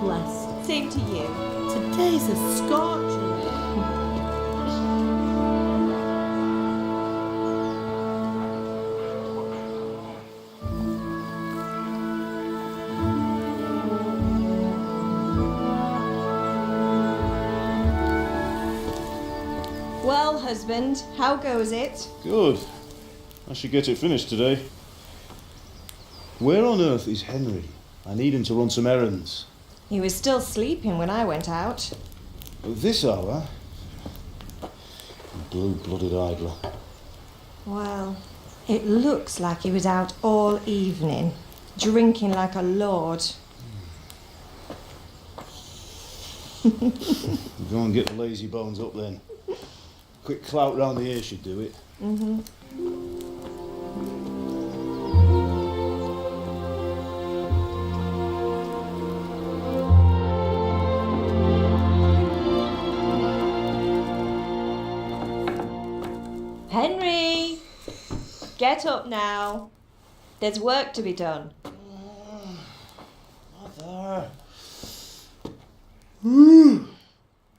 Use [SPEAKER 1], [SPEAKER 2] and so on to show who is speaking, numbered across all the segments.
[SPEAKER 1] blessed.
[SPEAKER 2] Same to you.
[SPEAKER 1] Today's a scorcher.
[SPEAKER 2] Well, husband, how goes it?
[SPEAKER 3] Good. I should get it finished today. Where on earth is Henry? I need him to run some errands.
[SPEAKER 2] He was still sleeping when I went out.
[SPEAKER 3] At this hour? Blue-blooded idler.
[SPEAKER 2] Well, it looks like he was out all evening, drinking like a lord.
[SPEAKER 3] Go and get the lazy bones up then. Quick clout round the ear should do it.
[SPEAKER 2] Mm-hmm. Henry! Get up now. There's work to be done.
[SPEAKER 3] Mother.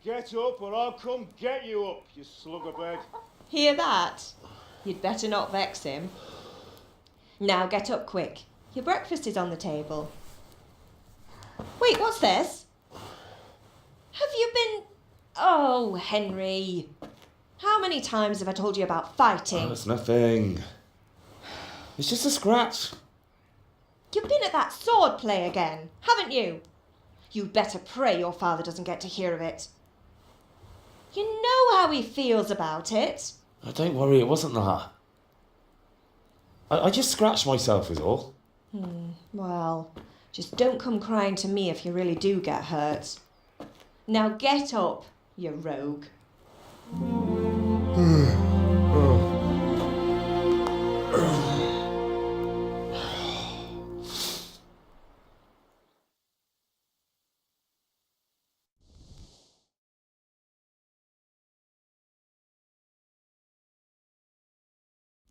[SPEAKER 3] Get up or I'll come get you up, you slug of bed.
[SPEAKER 2] Hear that? You'd better not vex him. Now get up quick. Your breakfast is on the table. Wait, what's this? Have you been... Oh, Henry. How many times have I told you about fighting?
[SPEAKER 3] Oh, it's nothing. It's just a scratch.
[SPEAKER 2] You've been at that sword play again, haven't you? You'd better pray your father doesn't get to hear of it. You know how he feels about it.
[SPEAKER 4] Oh, don't worry, it wasn't that. I just scratched myself is all.
[SPEAKER 2] Well, just don't come crying to me if you really do get hurt. Now get up, you rogue.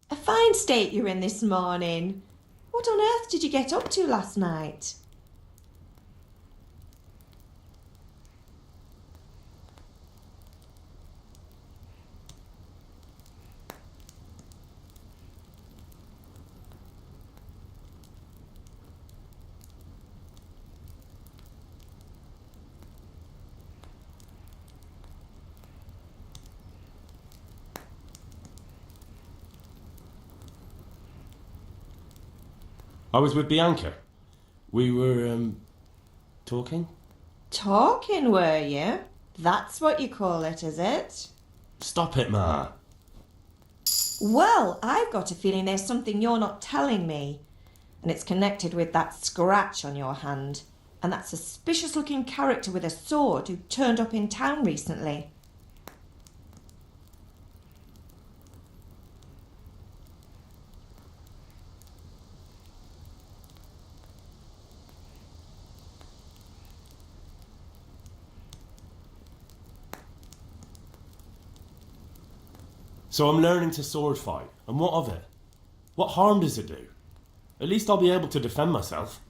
[SPEAKER 2] A fine state you're in this morning. What on earth did you get up to last night?
[SPEAKER 4] I was with Bianca. We were, talking?
[SPEAKER 2] Talking, were you? That's what you call it, is it?
[SPEAKER 4] Stop it, Ma.
[SPEAKER 2] Well, I've got a feeling there's something you're not telling me. And it's connected with that scratch on your hand. And that suspicious-looking character with a sword who turned up in town recently.
[SPEAKER 4] So I'm learning to sword fight, and what of it? What harm does it do? At least I'll be able to defend myself.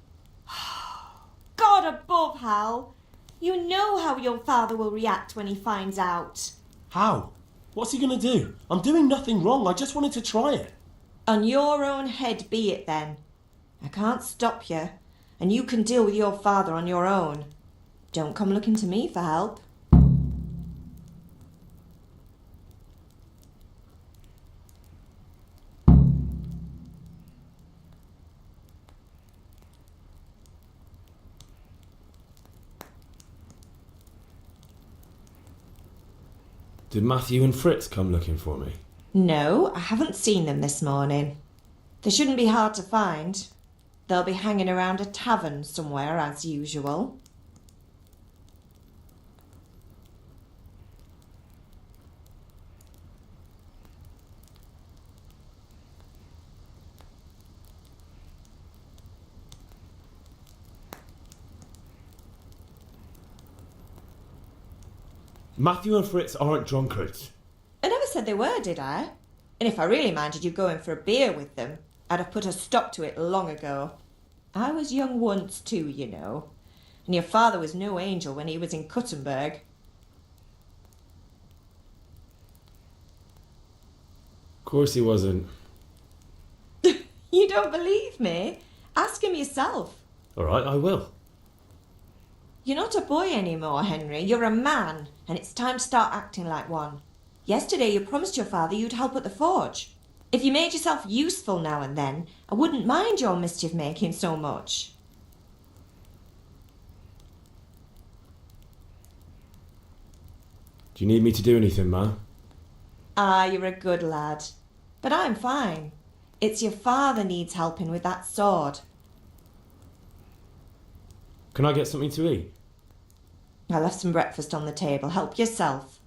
[SPEAKER 2] God above, Hal! You know how your father will react when he finds out.
[SPEAKER 4] How? What's he gonna do? I'm doing nothing wrong, I just wanted to try it.
[SPEAKER 2] On your own head be it then. I can't stop you, and you can deal with your father on your own. Don't come looking to me for help.
[SPEAKER 4] Did Matthew and Fritz come looking for me?
[SPEAKER 2] No, I haven't seen them this morning. They shouldn't be hard to find. They'll be hanging around a tavern somewhere as usual.
[SPEAKER 4] Matthew and Fritz aren't drunkards.
[SPEAKER 2] I never said they were, did I? And if I really minded you going for a beer with them, I'd have put a stop to it long ago. I was young once too, you know. And your father was no angel when he was in Kuttenberg.
[SPEAKER 4] Of course he wasn't.
[SPEAKER 2] You don't believe me? Ask him yourself.
[SPEAKER 4] All right, I will.
[SPEAKER 2] You're not a boy anymore, Henry. You're a man, and it's time to start acting like one. Yesterday you promised your father you'd help at the forge. If you made yourself useful now and then, I wouldn't mind your mischief-making so much.
[SPEAKER 4] Do you need me to do anything, Ma?
[SPEAKER 2] Ah, you're a good lad. But I'm fine. It's your father needs helping with that sword.
[SPEAKER 4] Can I get something to eat?
[SPEAKER 2] I left some breakfast on the table. Help yourself.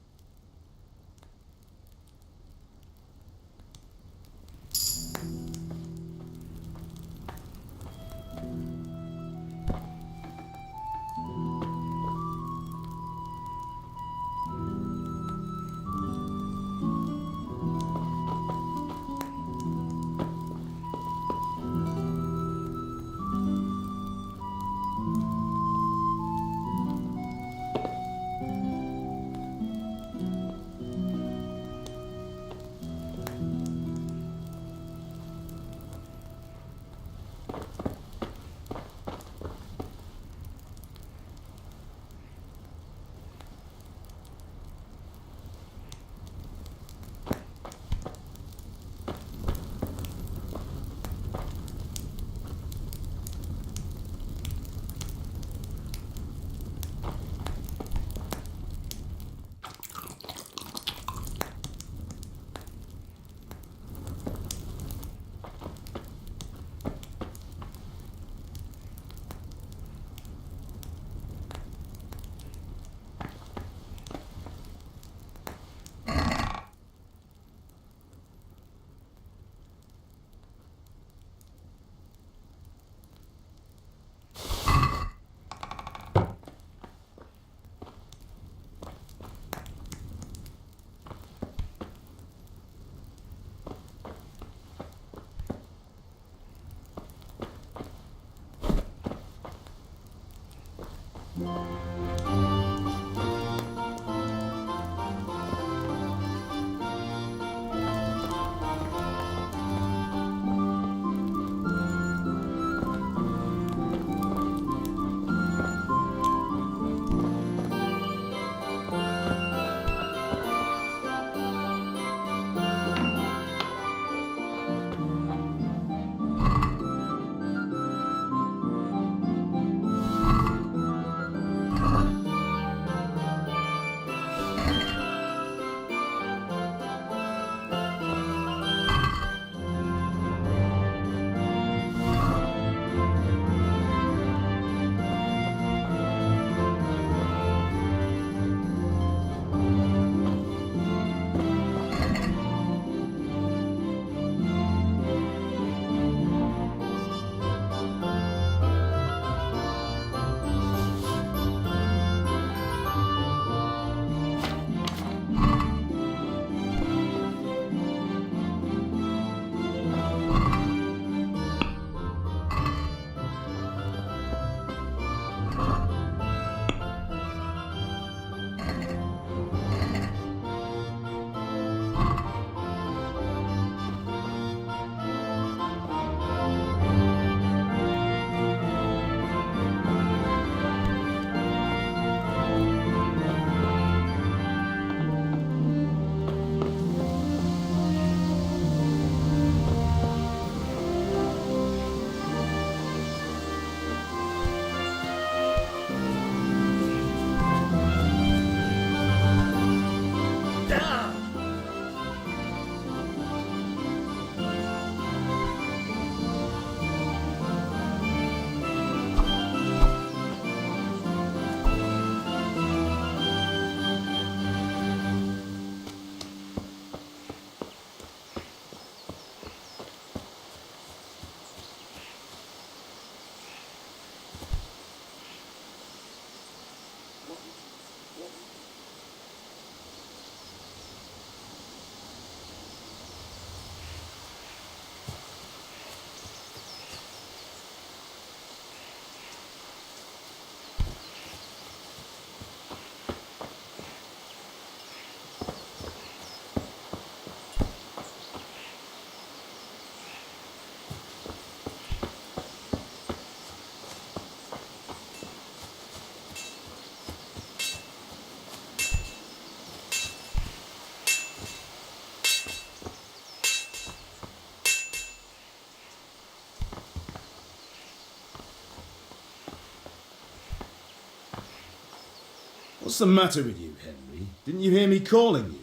[SPEAKER 3] What's the matter with you, Henry? Didn't you hear me calling you?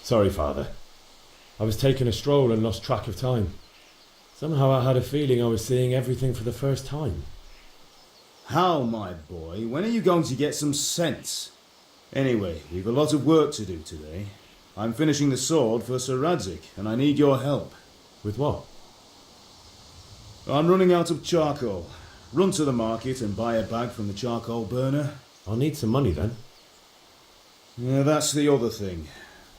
[SPEAKER 4] Sorry, Father. I was taking a stroll and lost track of time. Somehow I had a feeling I was seeing everything for the first time.
[SPEAKER 3] Hal, my boy, when are you going to get some sense? Anyway, we've a lot of work to do today. I'm finishing the sword for Sir Radzig, and I need your help.
[SPEAKER 4] With what?
[SPEAKER 3] I'm running out of charcoal. Run to the market and buy a bag from the charcoal burner.
[SPEAKER 4] I'll need some money then.
[SPEAKER 3] Yeah, that's the other thing.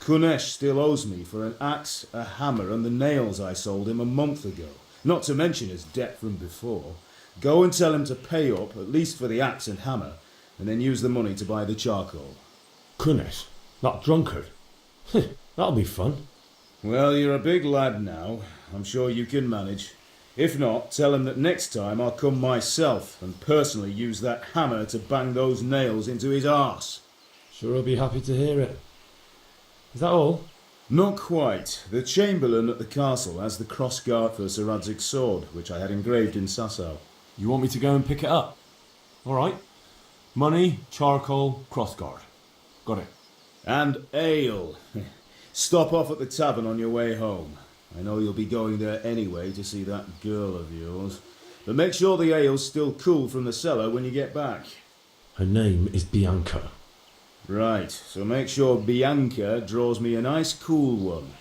[SPEAKER 3] Kunesh still owes me for an axe, a hammer, and the nails I sold him a month ago. Not to mention his debt from before. Go and tell him to pay up, at least for the axe and hammer, and then use the money to buy the charcoal.
[SPEAKER 4] Kunesh? That drunkard? That'll be fun.
[SPEAKER 3] Well, you're a big lad now. I'm sure you can manage. If not, tell him that next time I'll come myself and personally use that hammer to bang those nails into his arse.
[SPEAKER 4] Sure, I'll be happy to hear it. Is that all?
[SPEAKER 3] Not quite. The Chamberlain at the castle has the crossguard for Sir Radzig's sword, which I had engraved in Sasau.
[SPEAKER 4] You want me to go and pick it up? All right. Money, charcoal, crossguard. Got it.
[SPEAKER 3] And ale. Stop off at the tavern on your way home. I know you'll be going there anyway to see that girl of yours. But make sure the ale's still cool from the cellar when you get back.
[SPEAKER 4] Her name is Bianca.
[SPEAKER 3] Right, so make sure Bianca draws me a nice cool one.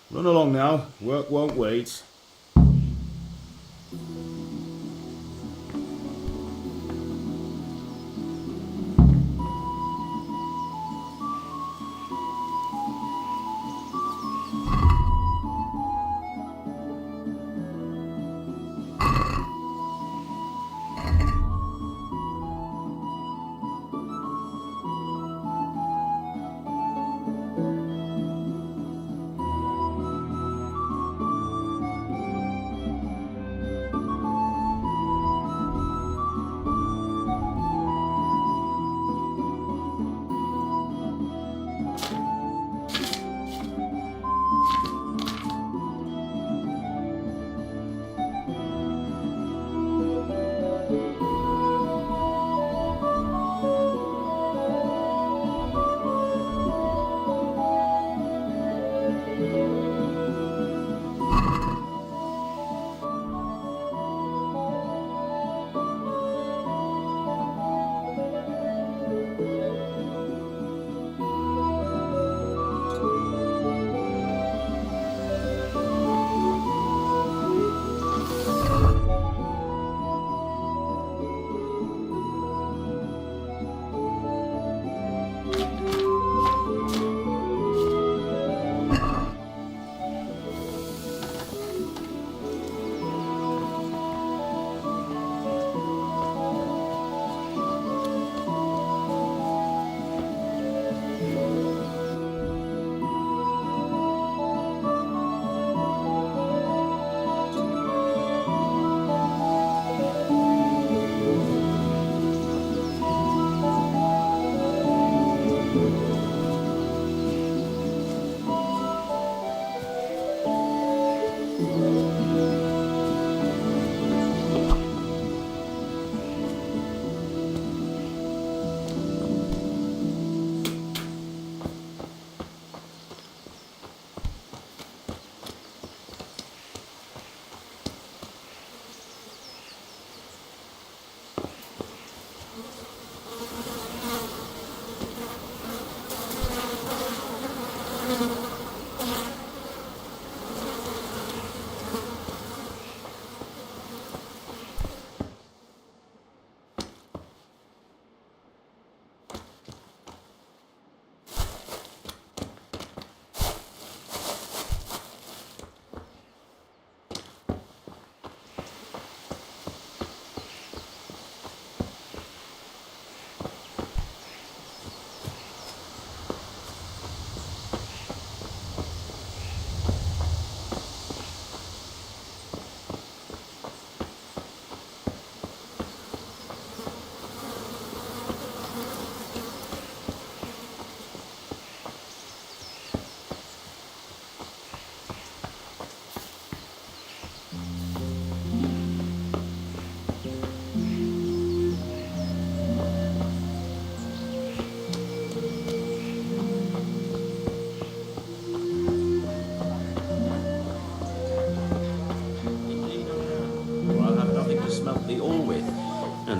[SPEAKER 3] Run along now, work won't wait.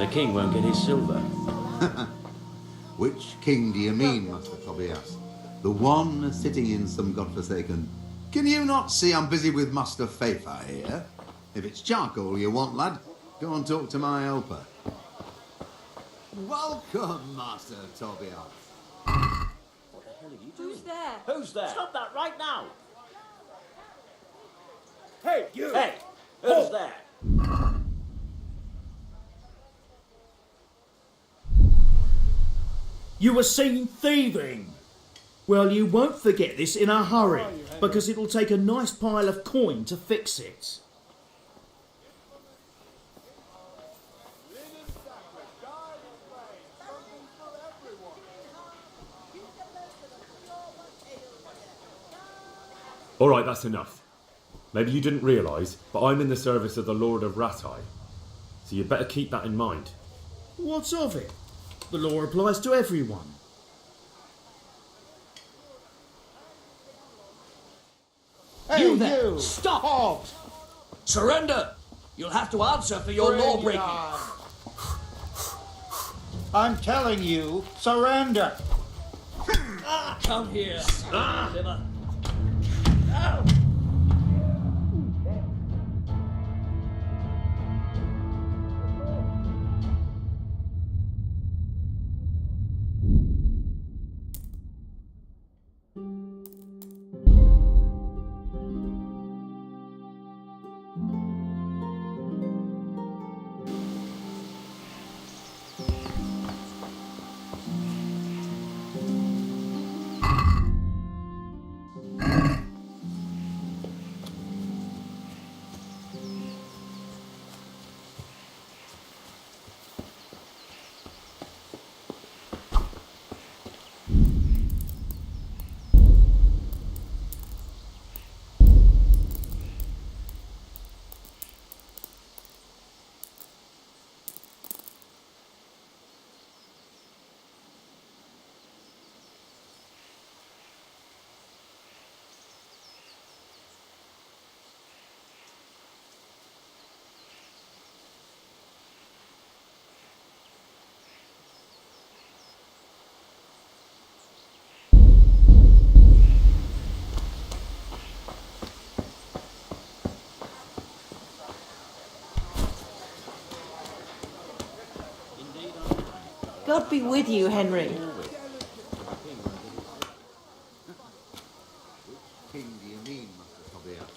[SPEAKER 5] king won't get his silver.
[SPEAKER 6] Which king do you mean, Master Tobias? The one sitting in some godforsaken... Can you not see I'm busy with Master Fafa here? If it's charcoal you want, lad, go and talk to my helper. Welcome, Master Tobias.
[SPEAKER 5] What the hell are you doing?
[SPEAKER 1] Who's there?
[SPEAKER 5] Who's there? Stop that right now!
[SPEAKER 3] Hey, you!
[SPEAKER 5] Hey! Who's there?
[SPEAKER 7] You were seen thieving. Well, you won't forget this in a hurry, because it'll take a nice pile of coin to fix it.
[SPEAKER 4] All right, that's enough. Maybe you didn't realise, but I'm in the service of the Lord of Ratai. So you better keep that in mind.
[SPEAKER 7] What's of it? The law applies to everyone.
[SPEAKER 8] Hey,
[SPEAKER 5] You there!
[SPEAKER 8] you!
[SPEAKER 5] Stop!
[SPEAKER 8] Halt!
[SPEAKER 5] Surrender! You'll have to answer for your
[SPEAKER 8] Bring
[SPEAKER 5] law
[SPEAKER 8] it
[SPEAKER 5] breaking.
[SPEAKER 8] on. I'm telling you, surrender!
[SPEAKER 5] Come here. Liver.
[SPEAKER 1] God be with you, Henry.
[SPEAKER 6] King do you mean, Master Tobias?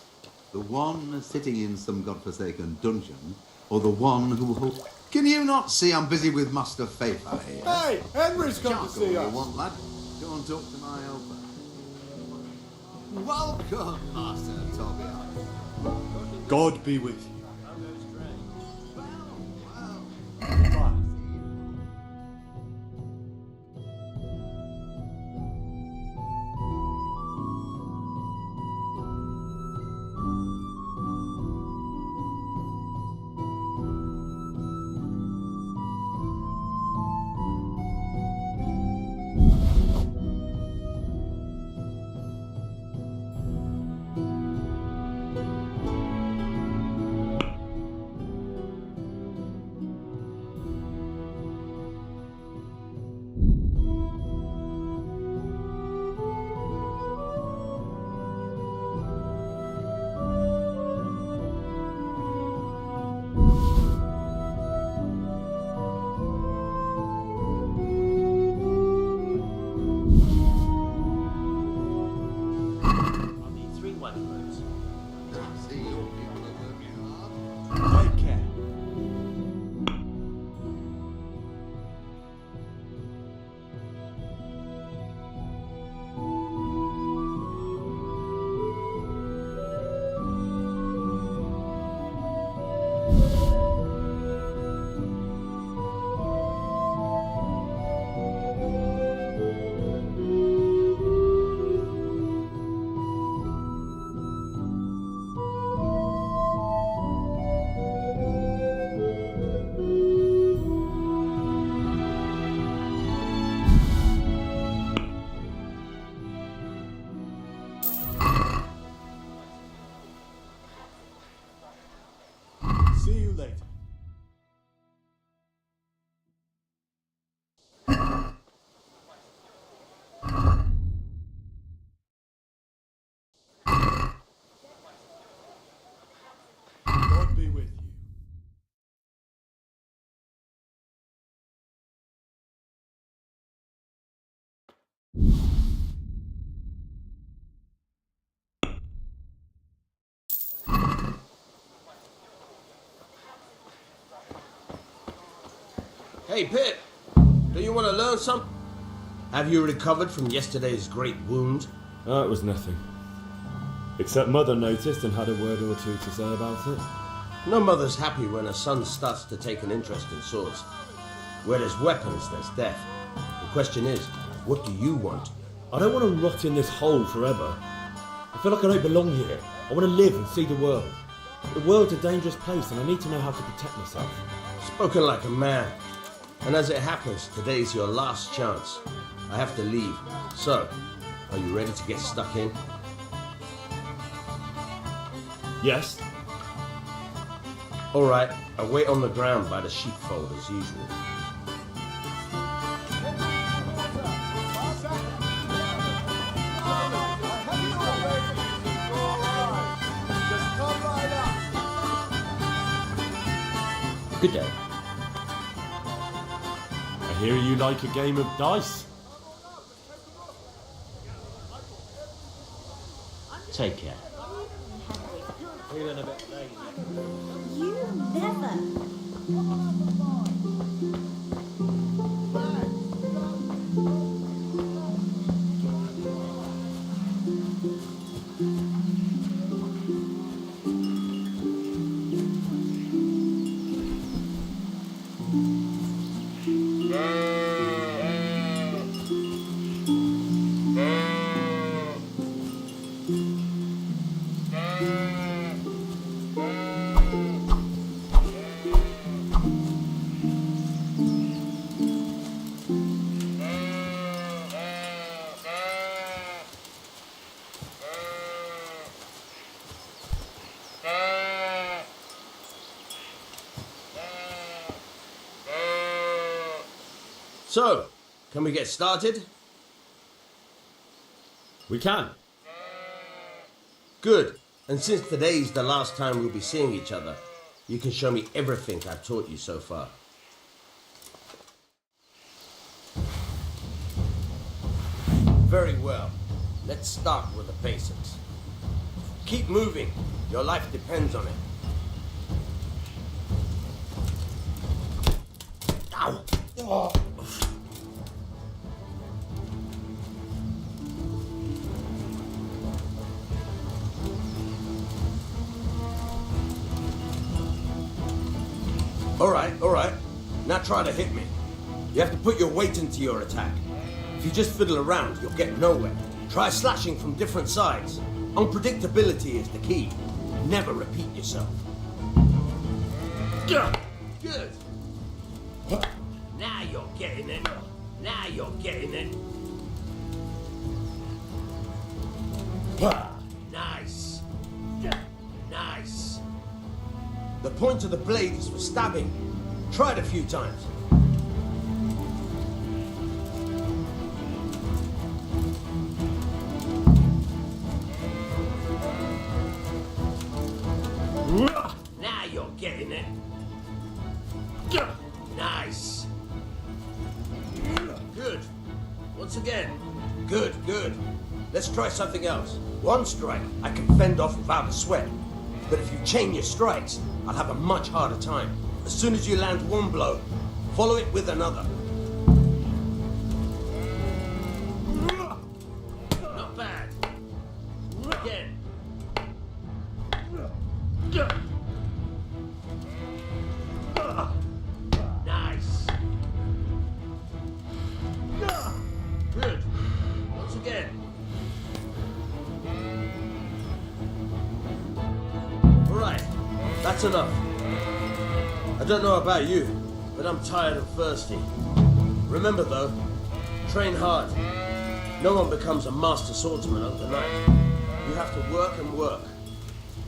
[SPEAKER 6] The one sitting in some godforsaken dungeon, or the one who... Can you not see I'm busy with Master Fafa here?
[SPEAKER 8] Hey, Henry's come to
[SPEAKER 6] Charcoal
[SPEAKER 8] see
[SPEAKER 6] you
[SPEAKER 8] us.
[SPEAKER 6] want, lad? Go and talk to my helper. Welcome, Master Tobias.
[SPEAKER 8] God be with you.
[SPEAKER 9] Hey, Pip, do you want to learn something? Have you recovered from yesterday's great wound?
[SPEAKER 4] Oh, it was nothing. Except Mother noticed and had a word or two to say about it.
[SPEAKER 9] No mother's happy when her son starts to take an interest in swords. Where there's weapons, there's death. The question is, what do you want?
[SPEAKER 4] I don't want to rot in this hole forever. I feel like I don't belong here. I want to live and see the world. The world's a dangerous place and I need to know how to protect myself.
[SPEAKER 9] Spoken like a man. And as it happens, today's your last chance. I have to leave. So, are you ready to get stuck in?
[SPEAKER 4] Yes?
[SPEAKER 9] All right, I wait on the ground by the sheepfold as usual.
[SPEAKER 4] Good day. I hear you like a game of dice.
[SPEAKER 5] Take care.
[SPEAKER 2] You never.
[SPEAKER 9] So, can we get started?
[SPEAKER 4] We can.
[SPEAKER 9] Good. And since today's the last time we'll be seeing each other, you can show me everything I've taught you so far. Very well. Let's start with the basics. Keep moving. Your life depends on it. Ow! Oh. All right. Now try to hit me. You have to put your weight into your attack. If you just fiddle around, you'll get nowhere. Try slashing from different sides. Unpredictability is the key. Never repeat yourself. Good. Now you're getting it. Now you're getting it. Nice. Nice. The point of the blade is for stabbing. Try it a few times. Now you're getting it. Nice. Good. Once again. Good. Let's try something else. One strike, I can fend off without a sweat. But if you chain your strikes, I'll have a much harder time. As soon as you land one blow, follow it with another. Not bad. Again. Nice. Good. Once again. All right. That's enough. I don't know about you, but I'm tired and thirsty. Remember though, train hard. No one becomes a master swordsman overnight. You have to work and work.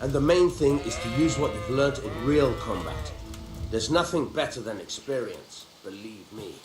[SPEAKER 9] And the main thing is to use what you've learned in real combat. There's nothing better than experience, believe me.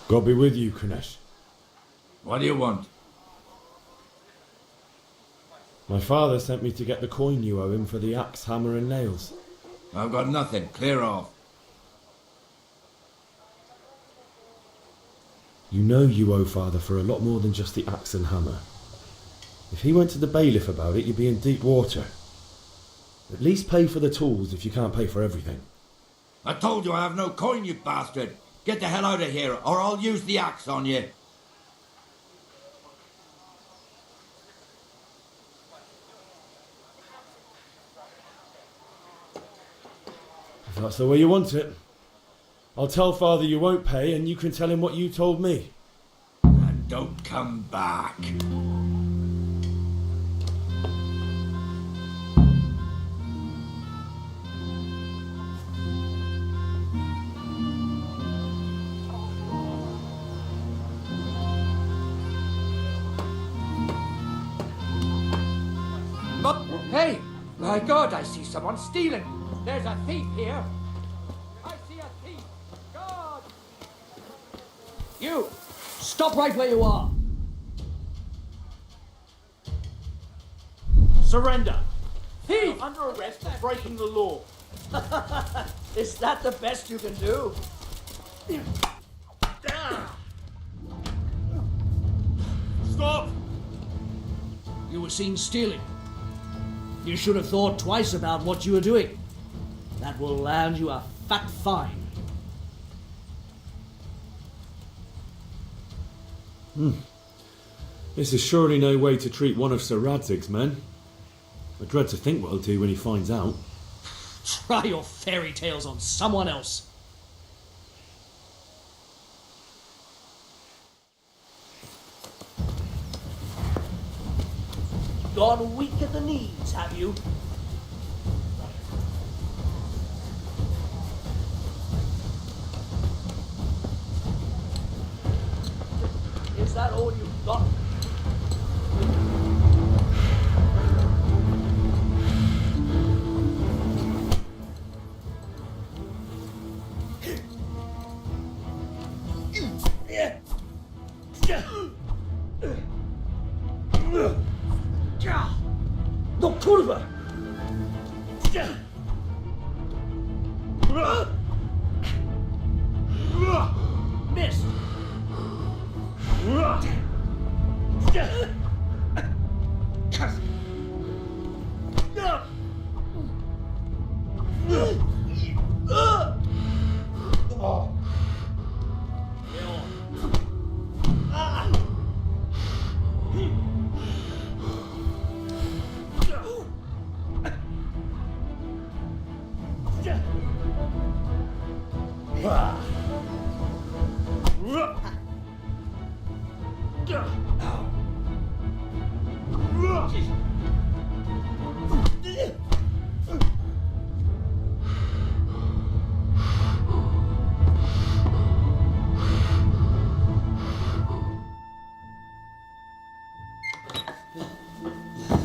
[SPEAKER 4] God be with you, Kunesh.
[SPEAKER 8] What do you want?
[SPEAKER 4] My father sent me to get the coin you owe him for the axe, hammer and nails.
[SPEAKER 8] I've got nothing. Clear off.
[SPEAKER 4] You know you owe father for a lot more than just the axe and hammer. If he went to the bailiff about it, you'd be in deep water. At least pay for the tools if you can't pay for everything.
[SPEAKER 8] I told you I have no coin, you bastard. Get the hell out of here, or I'll use the axe on you.
[SPEAKER 4] If that's the way you want it, I'll tell father you won't pay and you can tell him what you told me.
[SPEAKER 8] And don't come back.
[SPEAKER 10] Hey! My God, I see someone stealing. There's a thief here. I see a thief. God!
[SPEAKER 5] You! Stop right where you are!
[SPEAKER 7] Surrender.
[SPEAKER 10] Thief!
[SPEAKER 7] Under arrest for breaking the law.
[SPEAKER 5] Is that the best you can do? Stop! You were seen stealing. You should have thought twice about what you were doing. That will land you a fat fine.
[SPEAKER 4] This is surely no way to treat one of Sir Radzig's men. I dread to think what he'll do when he finds out.
[SPEAKER 5] Try your fairy tales on someone else. Gone weak at the knees, have you? Is that all you've got? No curva! Missed!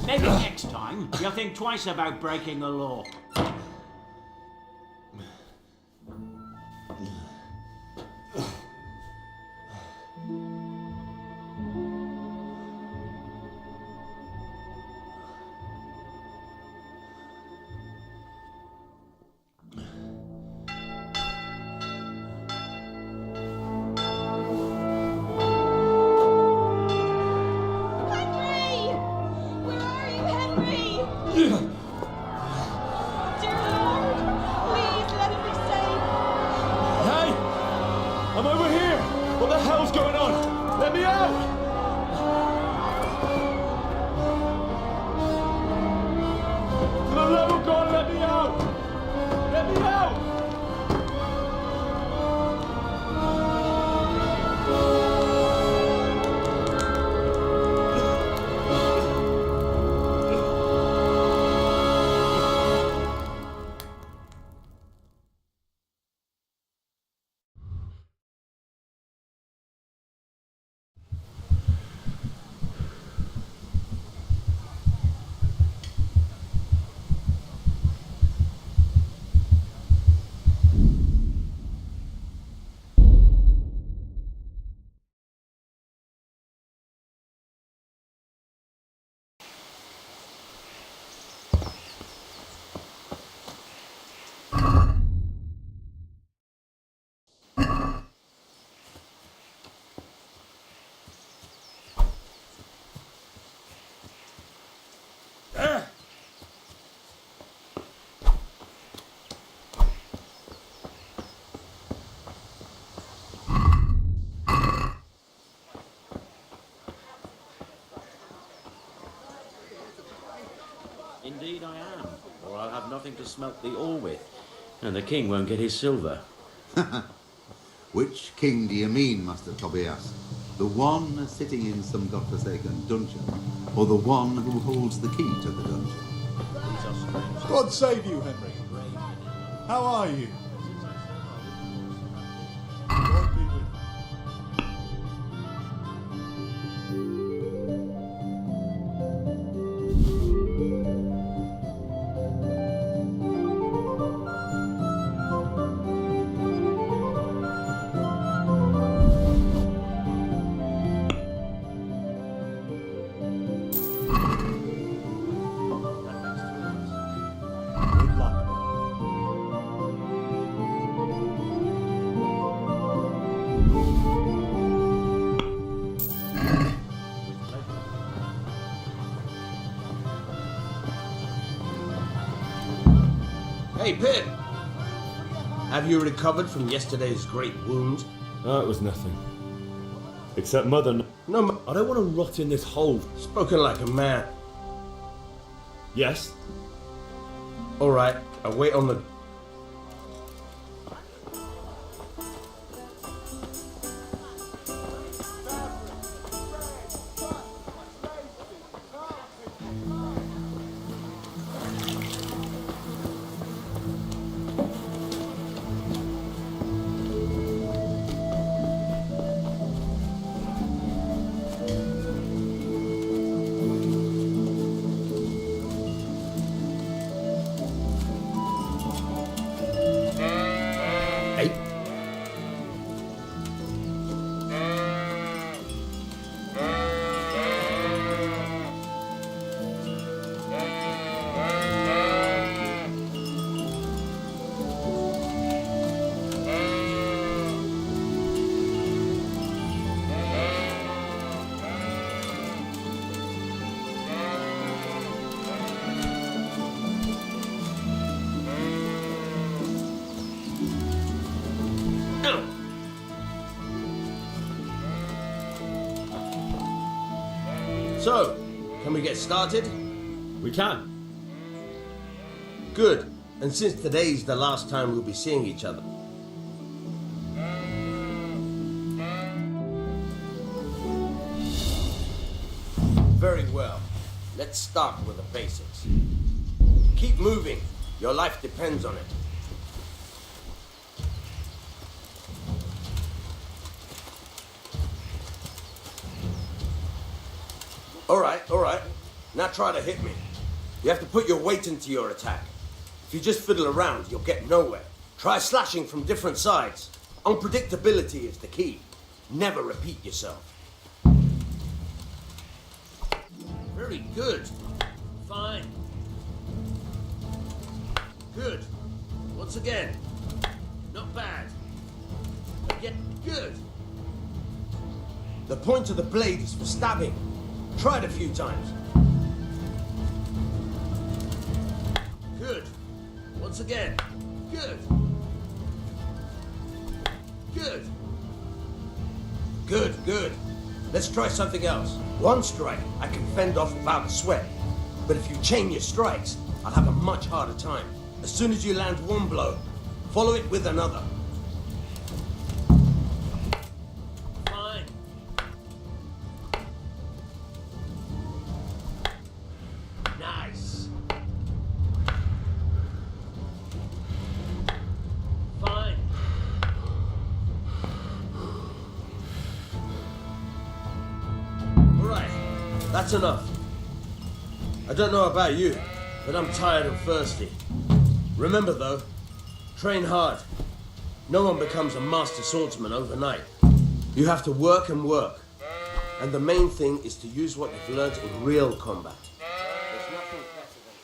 [SPEAKER 7] Maybe next time you'll think twice about breaking the law.
[SPEAKER 2] Henry! Where are you, Henry? Dear Lord, please let him be safe.
[SPEAKER 4] Hey! I'm over here! What the hell's going on? Let me out! For the love of God, let me out! Let me out!
[SPEAKER 11] Indeed I am, or I'll have nothing to smelt the ore with, and the king won't get his silver.
[SPEAKER 6] Which king do you mean, Master Tobias? The one sitting in some godforsaken dungeon, or the one who holds the key to the dungeon?
[SPEAKER 11] These are strange.
[SPEAKER 12] God save you, Henry. How are you? God be with you. Good luck.
[SPEAKER 9] Hey, Pip! Have you recovered from yesterday's great wound?
[SPEAKER 4] Oh, it was nothing. Except Mother...
[SPEAKER 9] No,
[SPEAKER 4] I don't want to rot in this hole.
[SPEAKER 9] spoken like a man.
[SPEAKER 4] Yes?
[SPEAKER 9] All right, I'll wait on the... Hey, so, can we get started?
[SPEAKER 4] We can.
[SPEAKER 9] Good. And since today's the last time we'll be seeing each other. Very well. Let's start with the basics. Keep moving. Your life depends on it. All right. Now try to hit me. You have to put your weight into your attack. If you just fiddle around, you'll get nowhere. Try slashing from different sides. Unpredictability is the key. Never repeat yourself. Very good. Fine. Good. Once again. Not bad. Again. Good. The point of the blade is for stabbing. Try it a few times. Good. Once again. Good. Good. Good. Let's try something else. One strike, I can fend off without a sweat. But if you chain your strikes, I'll have a much harder time. As soon as you land one blow, follow it with another. Fine. Nice. Fine. All right, that's enough. I don't know about you, but I'm tired and thirsty. Remember though, train hard. No one becomes a master swordsman overnight. You have to work and work. And the main thing is to use what you've learned in real combat. There's nothing better than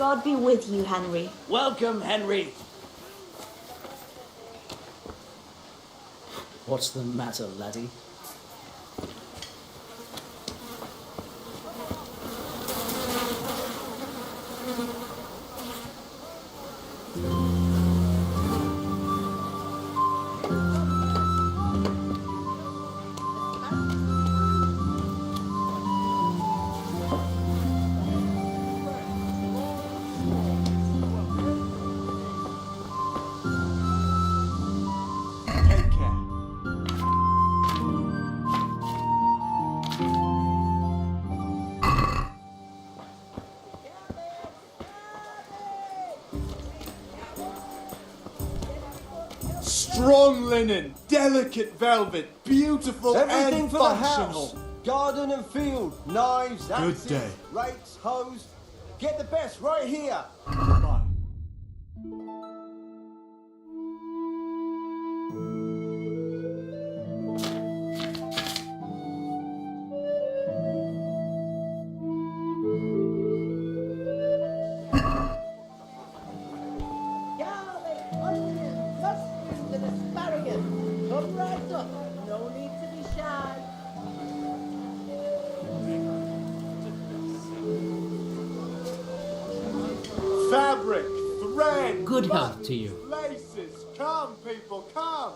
[SPEAKER 1] God be with you, Henry.
[SPEAKER 5] Welcome, Henry. What's the matter, laddie?
[SPEAKER 12] Take care. Strong linen, delicate velvet, beautiful
[SPEAKER 9] Everything
[SPEAKER 12] and
[SPEAKER 9] for the
[SPEAKER 12] functional.
[SPEAKER 9] house. Garden and field. Knives,
[SPEAKER 12] Good
[SPEAKER 9] axes,
[SPEAKER 12] day.
[SPEAKER 9] rakes, hoes. Get the best right here.
[SPEAKER 12] Goodbye.
[SPEAKER 13] Garlic, onions, mushrooms and asparagus. Come right up. No need to be shy.
[SPEAKER 12] Fabric, thread,
[SPEAKER 5] Good health
[SPEAKER 12] buttons,
[SPEAKER 5] to you.
[SPEAKER 12] laces. Come, people, come.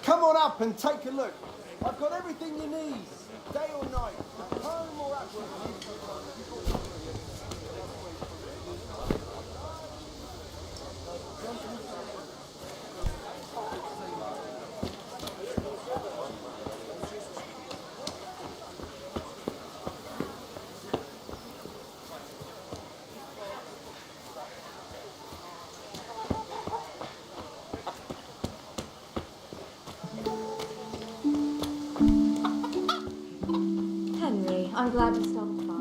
[SPEAKER 9] Come on up and take a look. I've got everything you need. Day or night. At home or at work.
[SPEAKER 1] Henry, I'm glad you stopped by.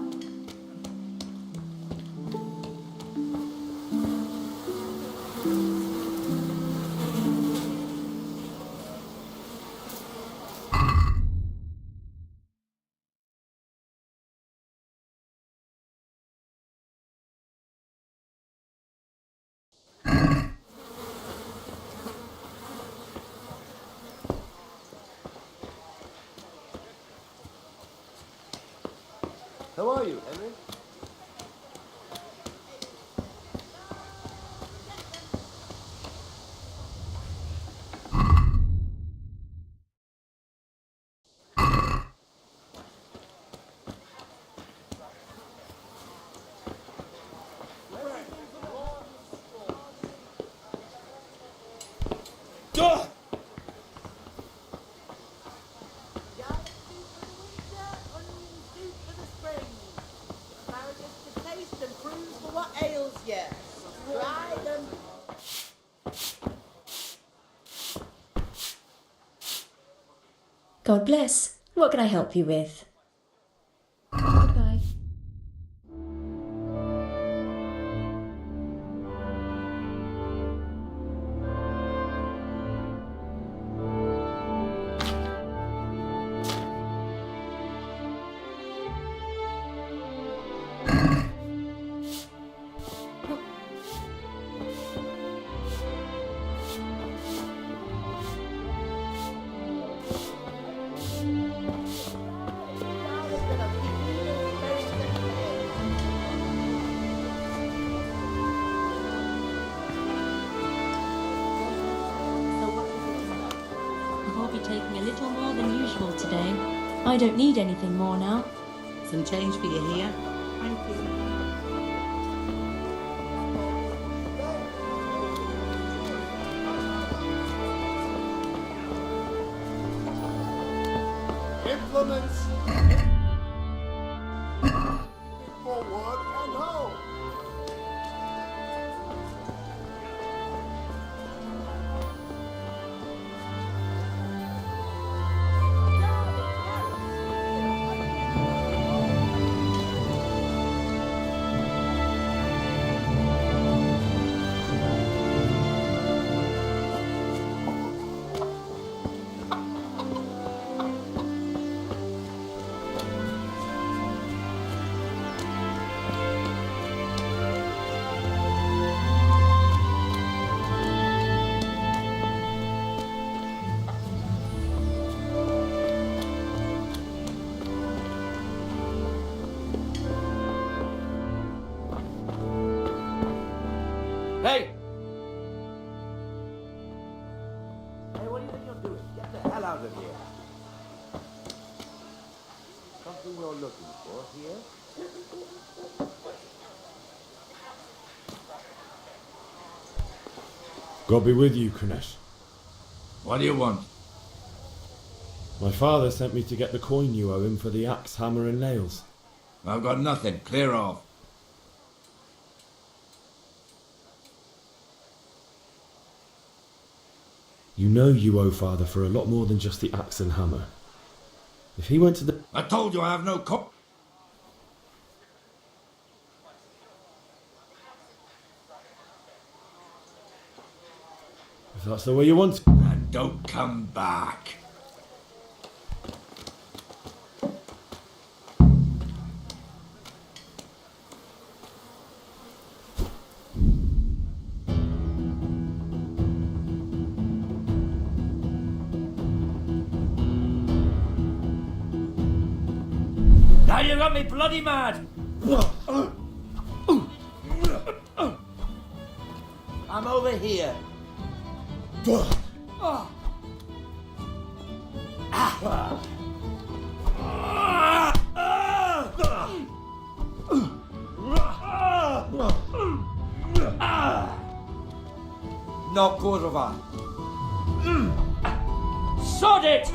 [SPEAKER 9] How are you, Henry?
[SPEAKER 13] Garlic soup for the winter, onion soup for the spring. Asparagus to taste and prunes for what ails you. Try them.
[SPEAKER 2] God bless. What can I help you with? Goodbye.
[SPEAKER 14] I'll be taking a little more than usual today. I don't need anything more now.
[SPEAKER 1] Some change for you here.
[SPEAKER 13] Thank you.
[SPEAKER 12] Implements. For work and home.
[SPEAKER 9] Hey! Hey, what do you think you're doing? Get the hell out of here. Something you're looking for here?
[SPEAKER 4] God be with you, Kunesh.
[SPEAKER 8] What do you want?
[SPEAKER 4] My father sent me to get the coin you owe him for the axe, hammer and nails.
[SPEAKER 8] I've got nothing. Clear off.
[SPEAKER 4] You know you owe father for a lot more than just the axe and hammer. If he went to the...
[SPEAKER 8] I told you I have no
[SPEAKER 4] If that's the way you want it.
[SPEAKER 8] And don't come back.
[SPEAKER 10] Now you got me bloody mad!
[SPEAKER 9] I'm over here.
[SPEAKER 10] No kurwa! Sod it!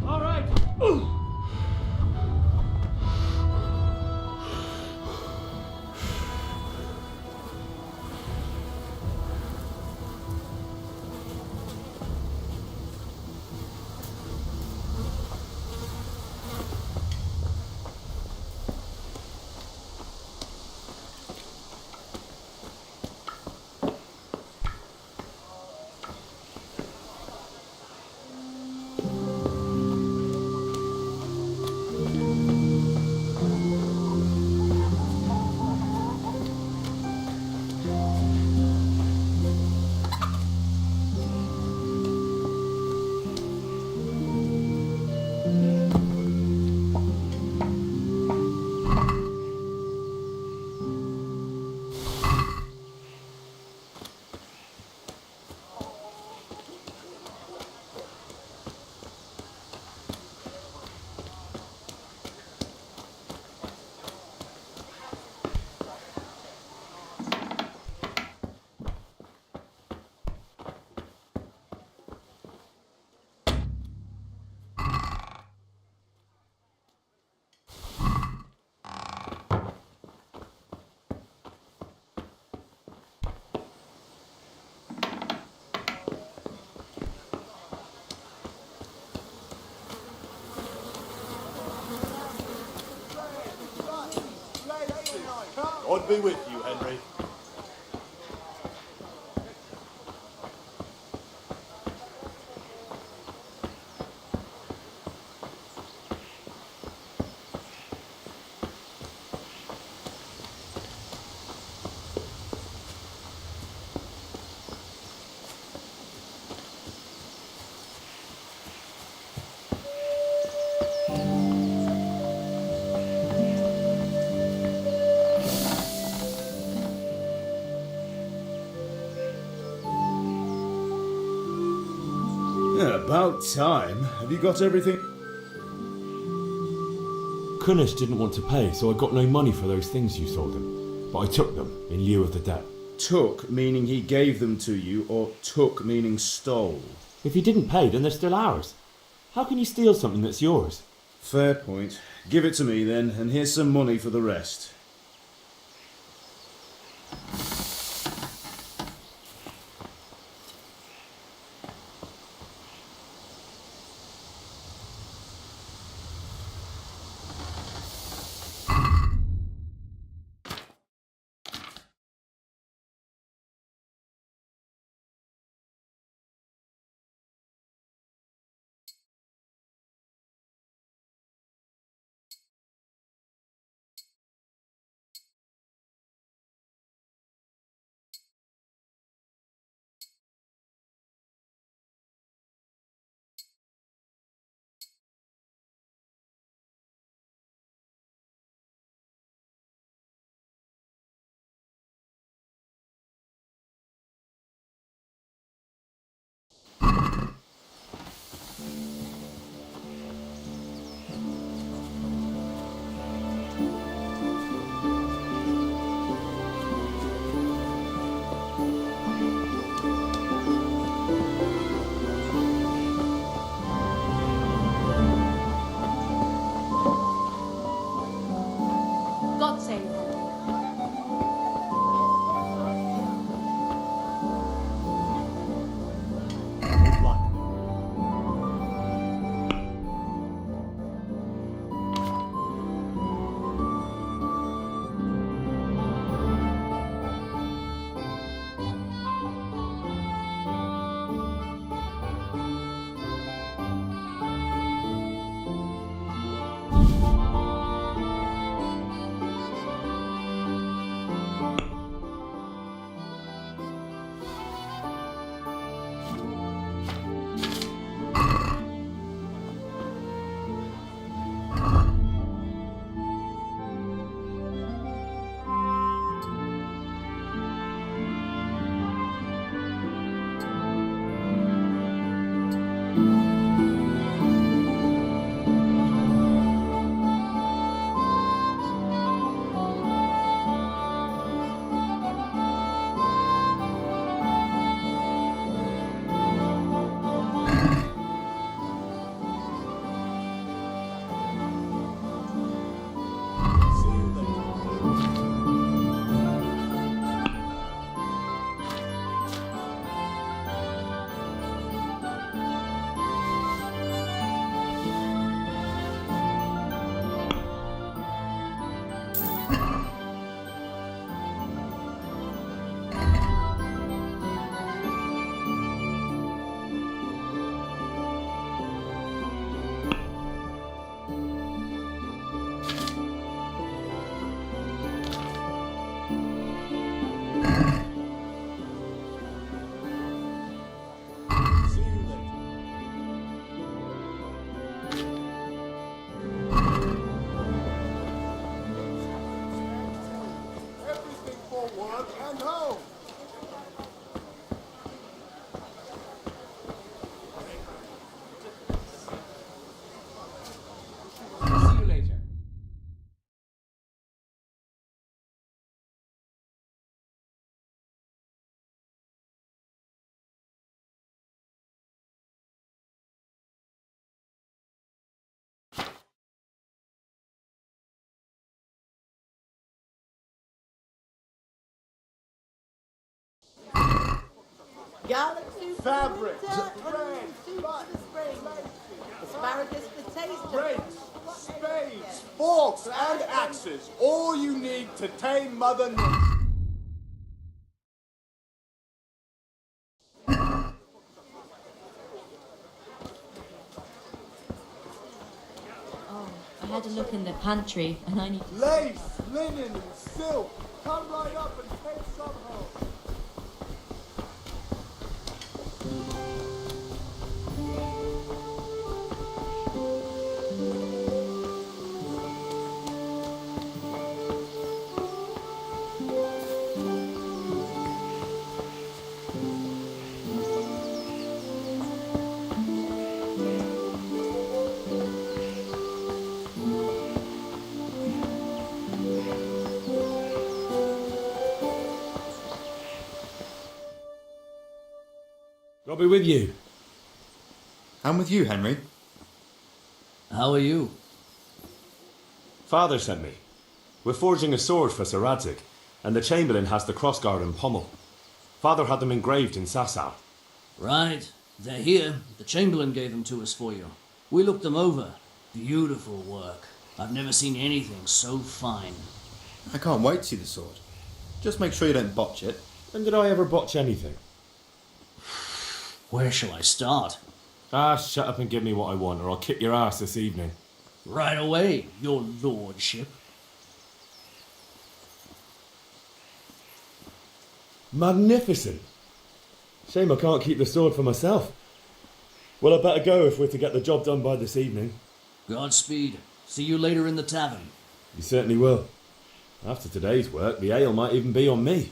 [SPEAKER 10] All right.
[SPEAKER 12] God be with you, Henry.
[SPEAKER 3] Yeah, about time. Have you got everything?
[SPEAKER 4] Kunesh didn't want to pay, so I got no money for those things you sold him. But I took them in lieu of the debt.
[SPEAKER 3] Took meaning he gave them to you, or took meaning stole?
[SPEAKER 4] If you didn't pay, then they're still ours. How can you steal something that's yours?
[SPEAKER 3] Fair point. Give it to me then, and here's some money for the rest.
[SPEAKER 1] God save Henry.
[SPEAKER 13] Garlic soup
[SPEAKER 12] Fabric,
[SPEAKER 13] for the winter, onion soup for the spring, asparagus for taste,
[SPEAKER 12] rakes, spades, forks, and axes. All you need to tame Mother Nature.
[SPEAKER 14] Oh, I had a look in the pantry and I need to...
[SPEAKER 12] Lace, linen, and silk. Come right up and take some home.
[SPEAKER 4] God be with you.
[SPEAKER 15] And with you, Henry.
[SPEAKER 5] How are you?
[SPEAKER 4] Father sent me. We're forging a sword for Sir Radzig, and the Chamberlain has the crossguard and pommel. Father had them engraved in Sasau.
[SPEAKER 5] Right. They're here. The Chamberlain gave them to us for you. We looked them over. Beautiful work. I've never seen anything so fine.
[SPEAKER 15] I can't wait to see the sword. Just make sure you don't botch it.
[SPEAKER 4] When did I ever botch anything?
[SPEAKER 5] Where shall I start?
[SPEAKER 4] Shut up and give me what I want, or I'll kick your ass this evening.
[SPEAKER 5] Right away, your lordship.
[SPEAKER 4] Magnificent. Shame I can't keep the sword for myself. Well, I better go if we're to get the job done by this evening.
[SPEAKER 5] Godspeed. See you later in the tavern.
[SPEAKER 4] You certainly will. After today's work, the ale might even be on me.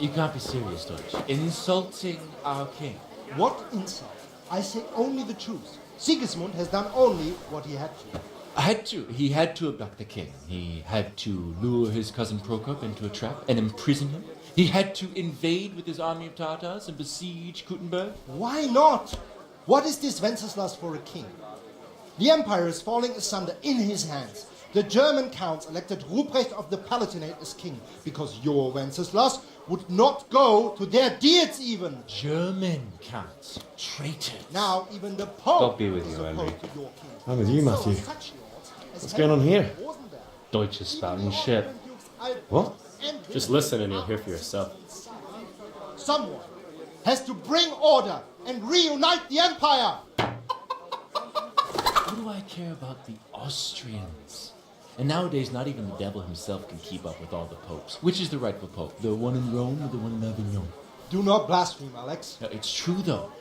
[SPEAKER 16] You can't be serious, Deutsch. Insulting our king.
[SPEAKER 17] What insult? I say only the truth. Sigismund has done only what he had to.
[SPEAKER 16] He had to abduct the king. He had to lure his cousin Prokop into a trap and imprison him. He had to invade with his army of Tatars and besiege Kuttenberg.
[SPEAKER 17] Why not? What is this Wenceslas for a king? The empire is falling asunder in his hands. The German counts elected Ruprecht of the Palatinate as king because your Wenceslas would not go to their deeds even.
[SPEAKER 16] German counts. Traitors.
[SPEAKER 17] Now even the Pope
[SPEAKER 11] God be with
[SPEAKER 17] is
[SPEAKER 11] you, Henry.
[SPEAKER 17] opposed to your king.
[SPEAKER 4] I'm with you, Matthew. What's going on here?
[SPEAKER 11] Deutsch is spouting shit.
[SPEAKER 4] What?
[SPEAKER 11] Just listen and you'll hear for yourself.
[SPEAKER 17] Someone has to bring order and reunite the empire.
[SPEAKER 16] What do I care about the Austrians? And nowadays, not even the devil himself can keep up with all the popes. Which is the rightful pope? The one in Rome or the one in Avignon?
[SPEAKER 17] Do not blaspheme, Alex.
[SPEAKER 16] No, it's true, though.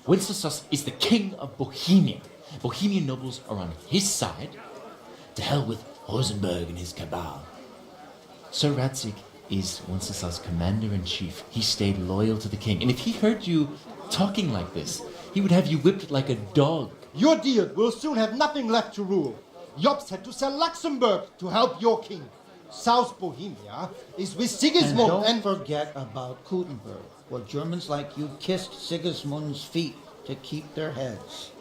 [SPEAKER 16] Wenceslas is the king of Bohemia. Bohemian nobles are on his side. To hell with Rosenberg and his cabal. Sir Radzig is Wenceslas' commander-in-chief. He stayed loyal to the king. And if he heard you talking like this, he would have you whipped like a dog.
[SPEAKER 17] Your dear will soon have nothing left to rule. Jobst had to sell Luxembourg to help your king. South Bohemia is with Sigismund
[SPEAKER 18] And don't forget about Kuttenberg, where Germans like you kissed Sigismund's feet to keep their heads.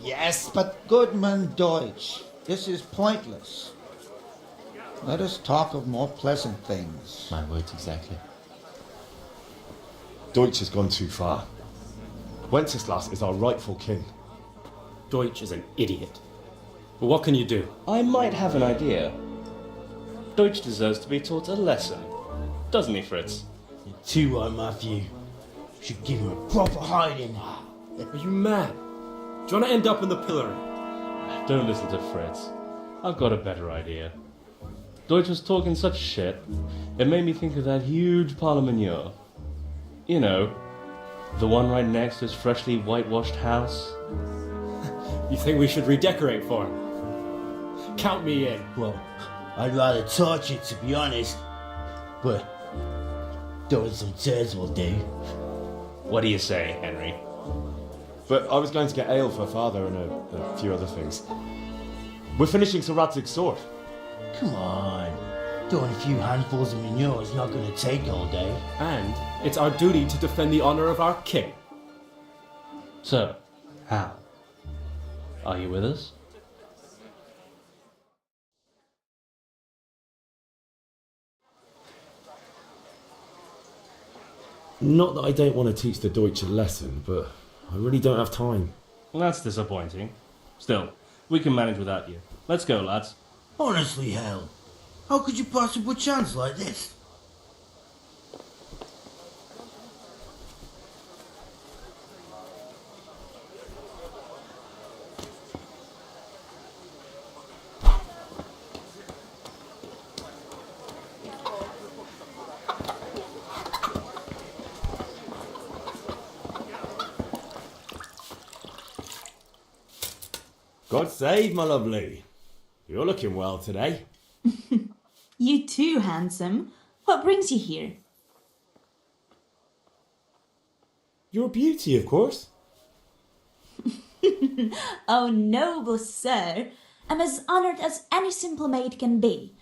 [SPEAKER 17] Yes, but...
[SPEAKER 18] Goodman Deutsch, this is pointless. Let us talk of more pleasant things.
[SPEAKER 16] My words exactly.
[SPEAKER 4] Deutsch has gone too far. Wenceslas is our rightful king.
[SPEAKER 11] Deutsch is an idiot. But what can you do? I might have an idea. Deutsch deserves to be taught a lesson. Doesn't he, Fritz?
[SPEAKER 7] You're too right, Matthew. Should give him a proper hiding.
[SPEAKER 11] Are you mad? Do you want to end up in the pillory? Don't listen to Fritz. I've got a better idea. Deutsch was talking such shit, it made me think of that huge parliament. You know, the one right next to his freshly whitewashed house.
[SPEAKER 19] You think we should redecorate for him? Count me in.
[SPEAKER 7] Well, I'd rather torch it, to be honest. But throwing some turds will do.
[SPEAKER 11] What do you say, Henry?
[SPEAKER 4] But I was going to get ale for father and a few other things. We're finishing Sir Radzig's sword.
[SPEAKER 7] Come on.
[SPEAKER 20] Doing a few handfuls of manure is not going to take all day.
[SPEAKER 19] And it's our duty to defend the honor of our king.
[SPEAKER 11] So,
[SPEAKER 20] How?
[SPEAKER 11] are you with us?
[SPEAKER 4] Not that I don't want to teach the Deutsch a lesson, but I really don't have time.
[SPEAKER 11] Well, that's disappointing. Still, we can manage without you. Let's go, lads.
[SPEAKER 20] Honestly, hell. How could you possibly chance like this?
[SPEAKER 4] God save, my lovely. You're looking well today.
[SPEAKER 14] You too, handsome. What brings you here?
[SPEAKER 4] Your beauty, of course.
[SPEAKER 14] Oh, noble sir. I'm as honoured as any simple maid can be.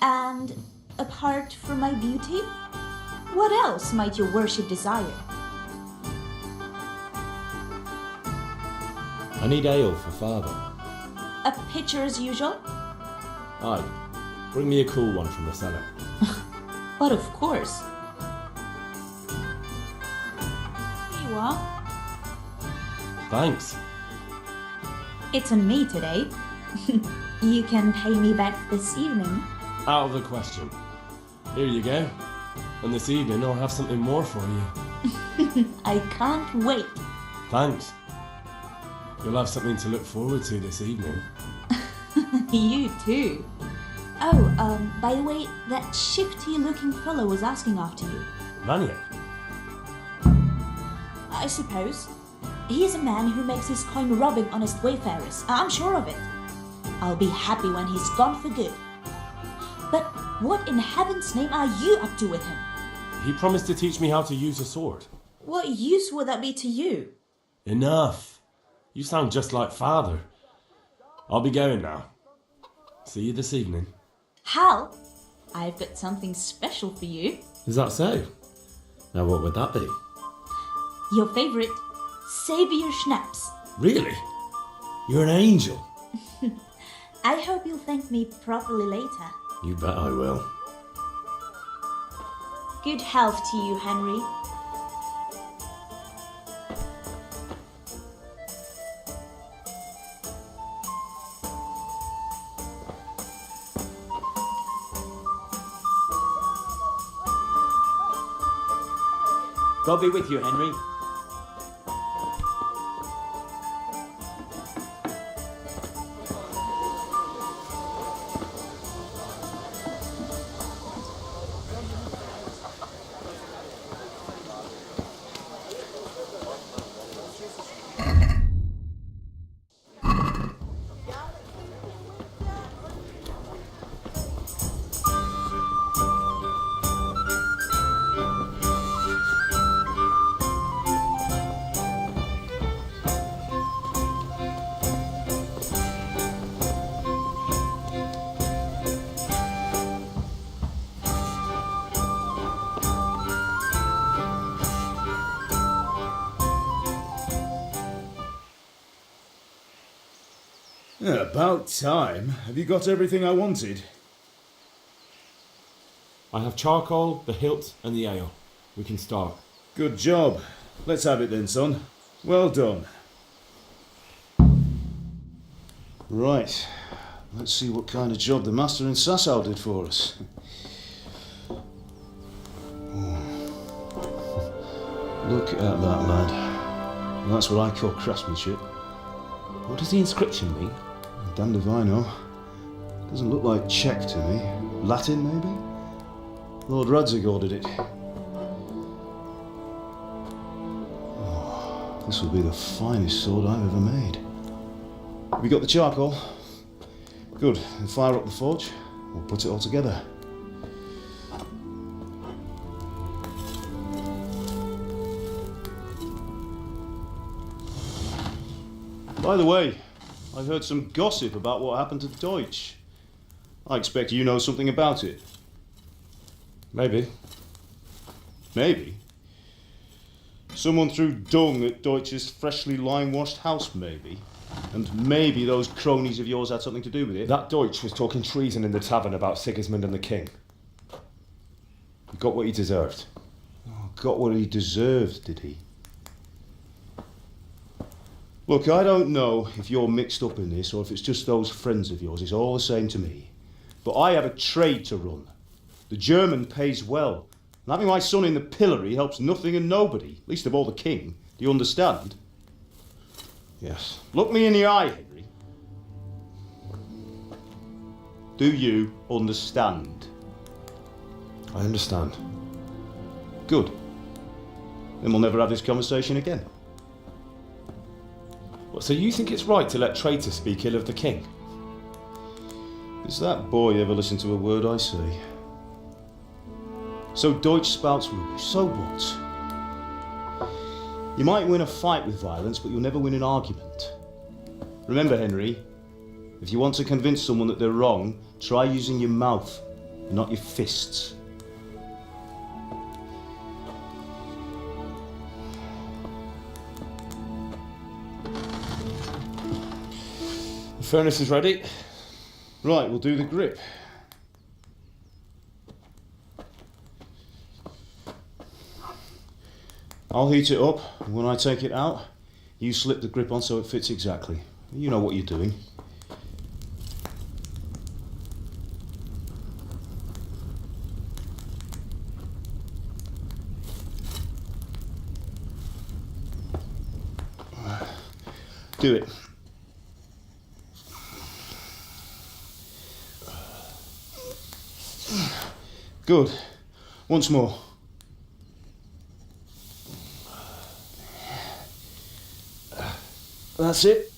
[SPEAKER 14] And apart from my beauty, what else might your worship desire?
[SPEAKER 4] I need ale for father.
[SPEAKER 14] A pitcher as usual?
[SPEAKER 4] Aye. Bring me a cool one from the cellar.
[SPEAKER 14] But of course. Here you are.
[SPEAKER 11] Thanks.
[SPEAKER 14] It's on me today. You can pay me back this evening.
[SPEAKER 11] Out of the question. Here you go. And this evening I'll have something more for you.
[SPEAKER 14] I can't wait.
[SPEAKER 11] Thanks. You'll have something to look forward to this evening.
[SPEAKER 14] You too. Oh, by the way, that shifty-looking fellow was asking after you.
[SPEAKER 11] Maniac?
[SPEAKER 14] I suppose. He is a man who makes his coin robbing honest wayfarers. I'm sure of it. I'll be happy when he's gone for good. But what in heaven's name are you up to with him?
[SPEAKER 11] He promised to teach me how to use a sword.
[SPEAKER 14] What use would that be to you?
[SPEAKER 11] Enough. You sound just like father. I'll be going now. See you this evening.
[SPEAKER 14] Hal, I've got something special for you.
[SPEAKER 4] Is that so? Now what would that be?
[SPEAKER 14] Your favourite Savior Schnapps.
[SPEAKER 4] Really? You're an angel.
[SPEAKER 14] I hope you'll thank me properly later.
[SPEAKER 4] You bet I will.
[SPEAKER 14] Good health to you, Henry.
[SPEAKER 19] God be with you, Henry.
[SPEAKER 3] Yeah, about time. Have you got everything I wanted?
[SPEAKER 4] I have charcoal, the hilt, and the ale. We can start.
[SPEAKER 3] Good job. Let's have it then, son. Well done. Right. Let's see what kind of job the master in Sasau did for us. Look at that, lad. That's what I call craftsmanship. What does the inscription mean? Damned if I know. Doesn't look like Czech to me. Latin, maybe? Lord Radzig ordered it. Oh, this will be the finest sword I've ever made. Have you got the charcoal? Good. Then fire up the forge. We'll put it all together. By the way, I've heard some gossip about what happened to Deutsch. I expect you know something about it.
[SPEAKER 4] Maybe.
[SPEAKER 3] Maybe? Someone threw dung at Deutsch's freshly lime-washed house, maybe? And maybe those cronies of yours had something to do with it?
[SPEAKER 4] That Deutsch was talking treason in the tavern about Sigismund and the king. He got what he deserved.
[SPEAKER 3] Oh, got what he deserved, did he? Look, I don't know if you're mixed up in this or if it's just those friends of yours. It's all the same to me. But I have a trade to run. The German pays well. And having my son in the pillory helps nothing and nobody, least of all the king. Do you understand?
[SPEAKER 4] Yes.
[SPEAKER 3] Look me in the eye, Henry. Do you understand?
[SPEAKER 4] I understand.
[SPEAKER 3] Good. Then we'll never have this conversation again.
[SPEAKER 4] What, so you think it's right to let traitors speak ill of the king?
[SPEAKER 3] Does that boy ever listen to a word I say? So Deutsch spouts rubbish, so what? You might win a fight with violence, but you'll never win an argument. Remember, Henry, if you want to convince someone that they're wrong, try using your mouth, not your fists.
[SPEAKER 4] The furnace is ready.
[SPEAKER 3] Right, we'll do the grip. I'll heat it up, and when I take it out, you slip the grip on so it fits exactly. You know what you're doing. Do it. Good. Once more. That's it.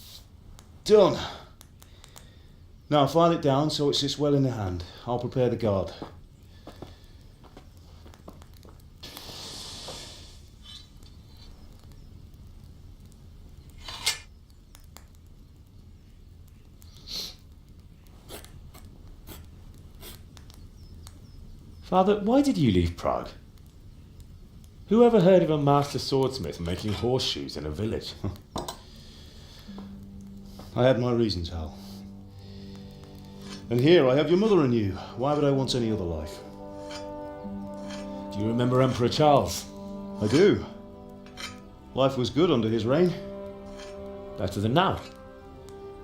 [SPEAKER 3] Done. Now file it down so it sits well in the hand. I'll prepare the guard.
[SPEAKER 4] Father, why did you leave Prague? Who ever heard of a master swordsmith making horseshoes in a village?
[SPEAKER 3] I had my reasons, Hal. And here I have your mother and you. Why would I want any other life?
[SPEAKER 4] Do you remember Emperor Charles?
[SPEAKER 3] I do. Life was good under his reign.
[SPEAKER 4] Better than now.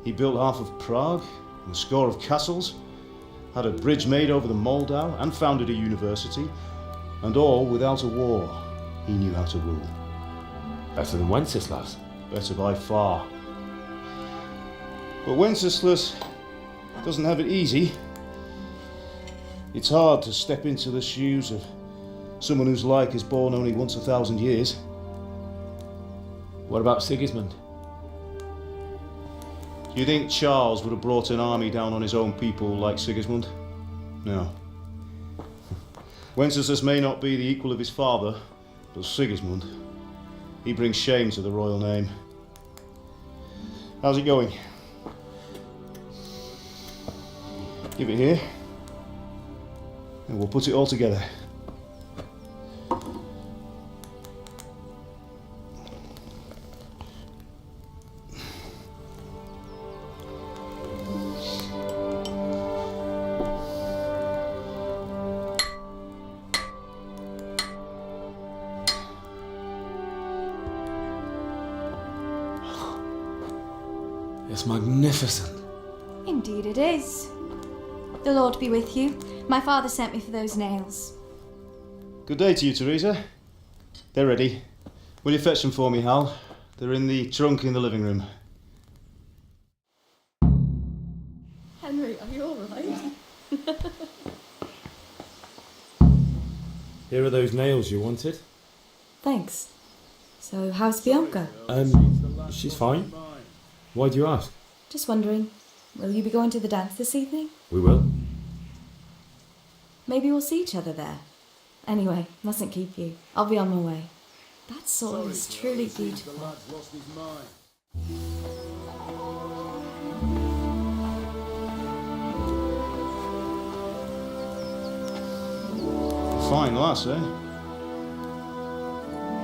[SPEAKER 3] He built half of Prague, and a score of castles, had a bridge made over the Moldau, and founded a university, and all without a war. He knew how to rule.
[SPEAKER 4] Better than Wenceslas.
[SPEAKER 3] Better by far. But Wenceslas doesn't have it easy. It's hard to step into the shoes of someone whose like is born only once 1,000 years.
[SPEAKER 4] What about Sigismund?
[SPEAKER 3] Do you think Charles would have brought an army down on his own people like Sigismund? No. Wenceslas may not be the equal of his father, but Sigismund, he brings shame to the royal name. How's it going? Give it here, and we'll put it all together.
[SPEAKER 4] It's magnificent.
[SPEAKER 21] Indeed it is. The Lord be with you. My father sent me for those nails.
[SPEAKER 3] Good day to you, Teresa. They're ready. Will you fetch them for me, Hal? They're in the trunk in the living room.
[SPEAKER 1] Henry, are you alright?
[SPEAKER 4] Here are those nails you wanted.
[SPEAKER 21] Thanks. So, how's Bianca?
[SPEAKER 4] She's fine. Why do you ask?
[SPEAKER 21] Just wondering, will you be going to the dance this evening?
[SPEAKER 4] We will.
[SPEAKER 21] Maybe we'll see each other there. Anyway, mustn't keep you. I'll be on my way. That sword is truly beautiful.
[SPEAKER 3] Fine lass, eh?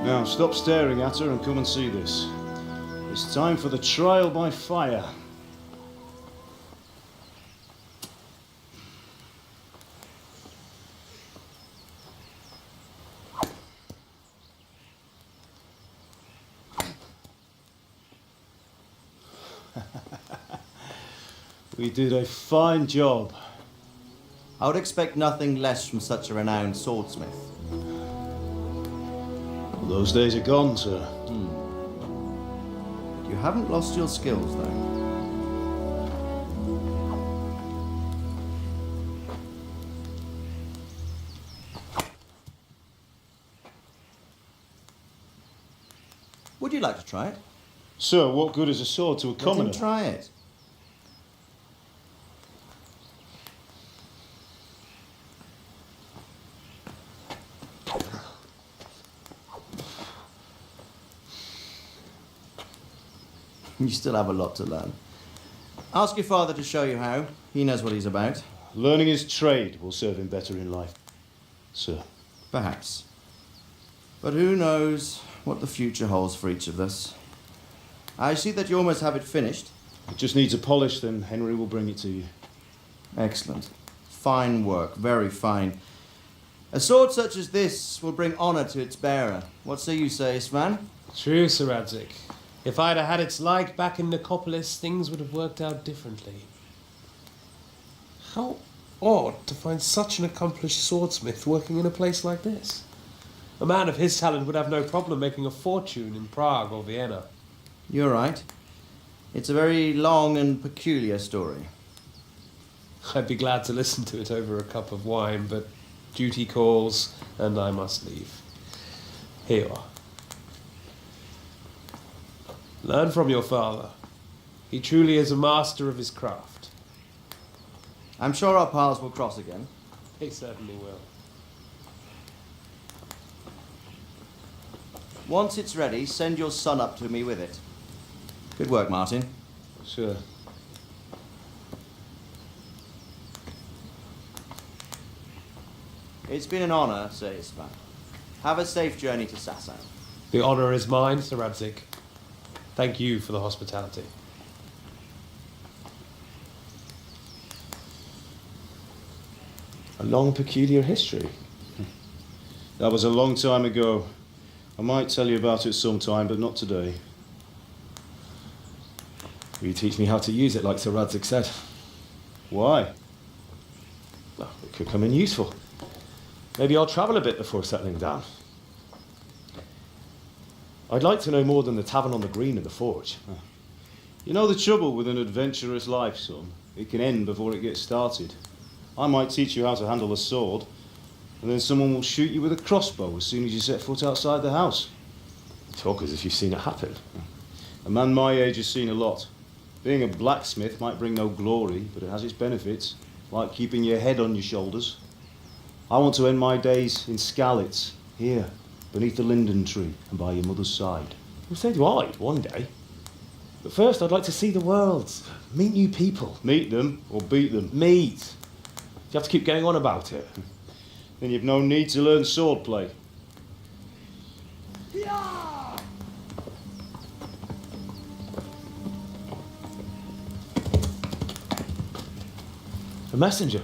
[SPEAKER 3] Now, stop staring at her and come and see this. It's time for the trial by fire. We did a fine job.
[SPEAKER 15] I would expect nothing less from such a renowned swordsmith.
[SPEAKER 3] Well, those days are gone, sir.
[SPEAKER 15] You haven't lost your skills, though. Would you like to try it?
[SPEAKER 3] Sir, what good is a sword to a commoner?
[SPEAKER 15] Let him try it. You still have a lot to learn. Ask your father to show you how. He knows what he's about.
[SPEAKER 3] Learning his trade will serve him better in life, sir.
[SPEAKER 15] Perhaps. But who knows what the future holds for each of us. I see that you almost have it finished.
[SPEAKER 3] It just needs a polish, then Henry will bring it to you.
[SPEAKER 15] Excellent. Fine work, very fine. A sword such as this will bring honour to its bearer. What say you, Svan?
[SPEAKER 11] True, Sir Radzik. If I'd have had its like back in Nicopolis, things would have worked out differently. How odd to find such an accomplished swordsmith working in a place like this. A man of his talent would have no problem making a fortune in Prague or Vienna.
[SPEAKER 15] You're right. It's a very long and peculiar story.
[SPEAKER 11] I'd be glad to listen to it over a cup of wine, but duty calls, and I must leave. Here you are. Learn from your father. He truly is a master of his craft.
[SPEAKER 15] I'm sure our paths will cross again.
[SPEAKER 11] He certainly will.
[SPEAKER 15] Once it's ready, send your son up to me with it. Good work, Martin.
[SPEAKER 3] Sure.
[SPEAKER 15] It's been an honour, Sir Istvan. Have a safe journey to Sasau.
[SPEAKER 11] The honour is mine, Sir Radzik. Thank you for the hospitality.
[SPEAKER 3] A long, peculiar history. That was a long time ago. I might tell you about it sometime, but not today.
[SPEAKER 4] Will you teach me how to use it, like Sir Radzik said?
[SPEAKER 3] Why?
[SPEAKER 4] Well, it could come in useful. Maybe I'll travel a bit before settling down. I'd like to know more than the tavern on the green and the forge.
[SPEAKER 3] You know the trouble with an adventurous life, son? It can end before it gets started. I might teach you how to handle a sword, and then someone will shoot you with a crossbow as soon as you set foot outside the house.
[SPEAKER 4] Talk as if you've seen it happen.
[SPEAKER 3] A man my age has seen a lot. Being a blacksmith might bring no glory, but it has its benefits, like keeping your head on your shoulders. I want to end my days in Skalitz, here, beneath the linden tree and by your mother's side.
[SPEAKER 4] Well, so do I, one day. But first I'd like to see the world, meet new people.
[SPEAKER 3] Meet them or beat them?
[SPEAKER 4] Meet. Do you have to keep going on about it?
[SPEAKER 3] Then you've no need to learn swordplay.
[SPEAKER 4] A messenger.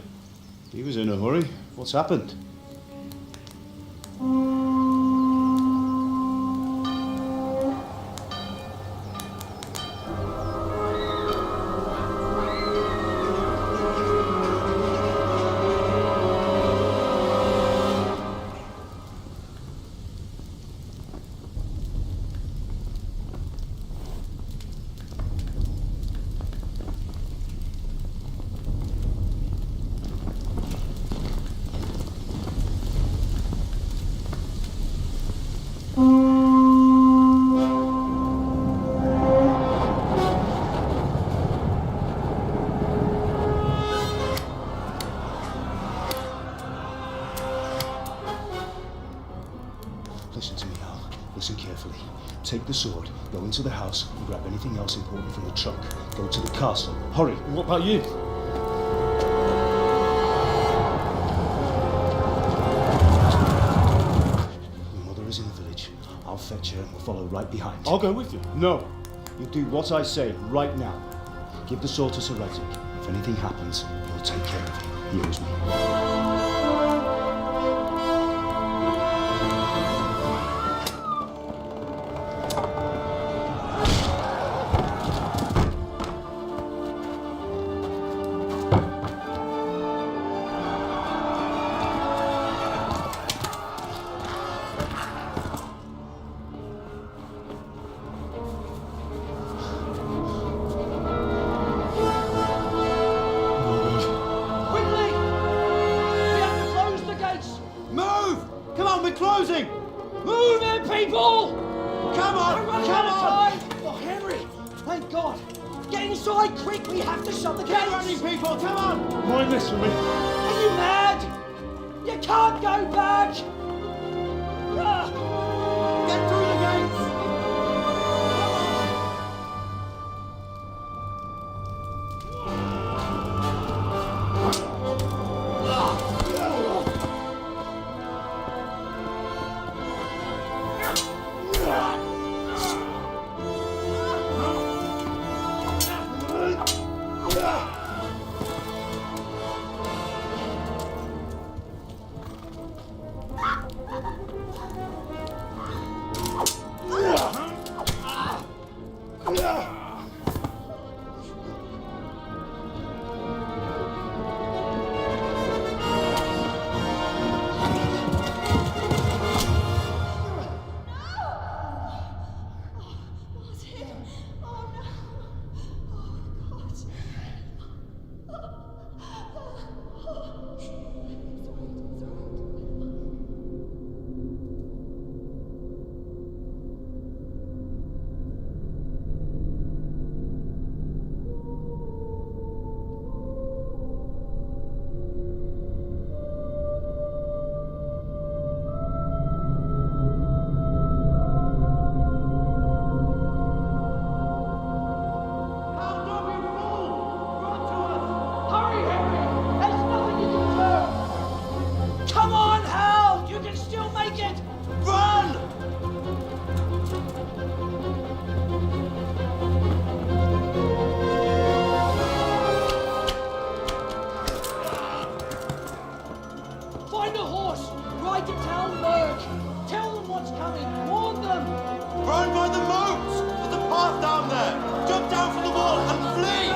[SPEAKER 3] He was in a hurry. What's happened? Listen to me now. Listen carefully. Take the sword, go into the house, and grab anything else important from the trunk. Go to the castle. Hurry.
[SPEAKER 4] And what about you?
[SPEAKER 6] right behind.
[SPEAKER 19] I'll go with you.
[SPEAKER 6] No. You do what I say right now. Give the sword to Sir Reddick. If anything happens, he'll take care of you. He owes me.
[SPEAKER 5] Quickly! We have to close the gates!
[SPEAKER 7] Move! Come on, we're closing!
[SPEAKER 5] Move in, people!
[SPEAKER 7] Come on!
[SPEAKER 5] We're running
[SPEAKER 7] Come
[SPEAKER 5] out of
[SPEAKER 7] on!
[SPEAKER 5] time! Oh, Henry! Thank God! Get inside, quick! We have to shut the gates!
[SPEAKER 7] Get running, people! Come on!
[SPEAKER 19] Mind this for me.
[SPEAKER 5] Are you mad? You can't go back! Ah!
[SPEAKER 7] Get through the gates!
[SPEAKER 5] Hurry, Henry! There's nothing you can do! Come on, Hal! You can still make it!
[SPEAKER 7] Run!
[SPEAKER 5] Find a horse! Ride to Talmberg! Tell them what's coming! Warn them!
[SPEAKER 7] Run by the moat! There's a path down there! Jump down from the wall and flee!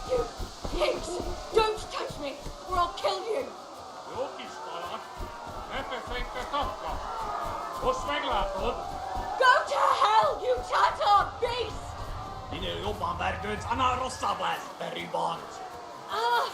[SPEAKER 1] You pigs! Don't touch me, or I'll kill you! Go to hell, you Tatar beast!
[SPEAKER 10] Yine jopa värgöns anna rossabläs, veribond.
[SPEAKER 1] Ah!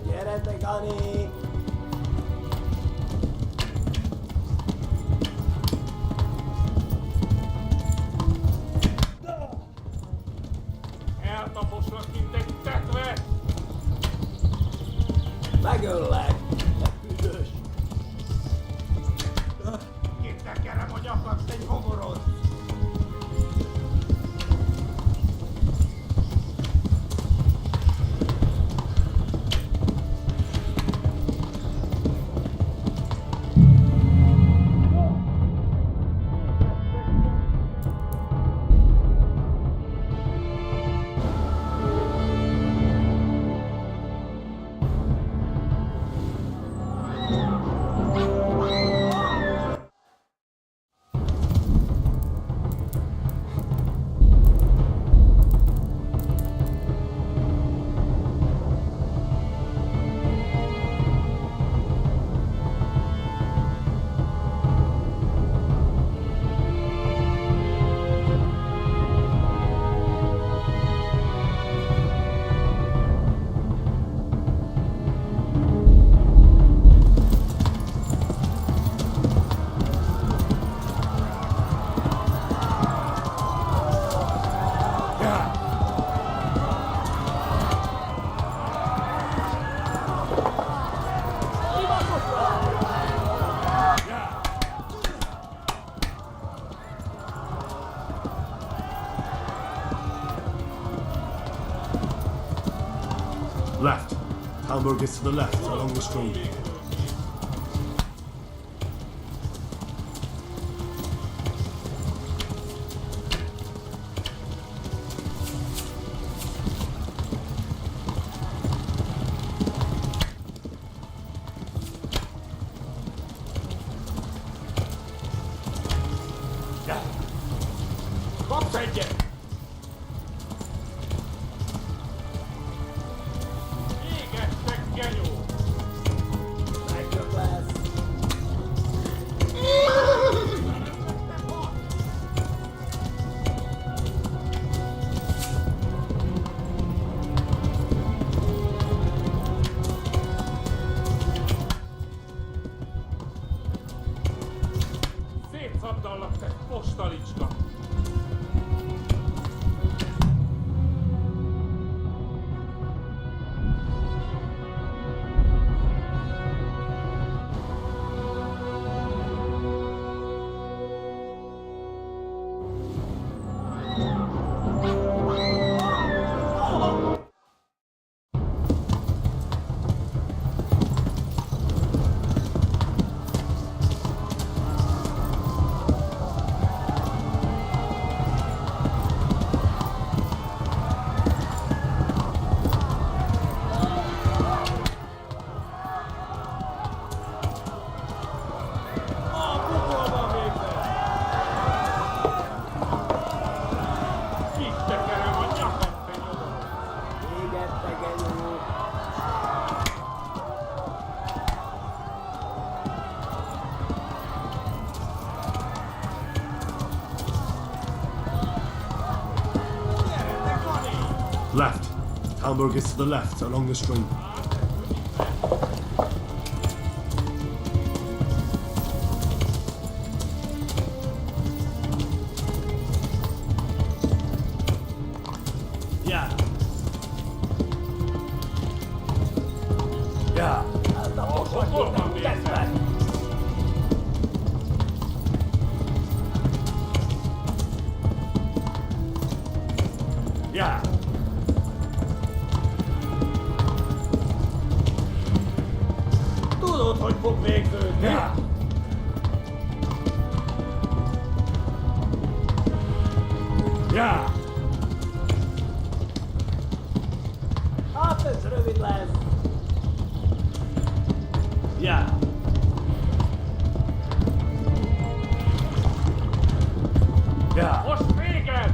[SPEAKER 9] Gyere, Gani!
[SPEAKER 12] Eltaposlak, mint egy tetve!
[SPEAKER 9] Megöllek! Büdös!
[SPEAKER 12] Kitekerem a nyakat, egy homorod!
[SPEAKER 4] Left. Talmor gets to the left, along the stream.
[SPEAKER 12] Kapsz egyet! Égettek, genyó!
[SPEAKER 9] Megök lesz!
[SPEAKER 12] Szétszabdallak, te postalicska!
[SPEAKER 4] Left. Talmor gets to the left, along the stream.
[SPEAKER 5] Yeah. Yeah. Yeah.
[SPEAKER 9] Tudod, hogy fog végződni?
[SPEAKER 5] Yeah. Yeah.
[SPEAKER 9] Hát ez rövid lesz.
[SPEAKER 5] Yeah. Yeah.
[SPEAKER 12] Most véged!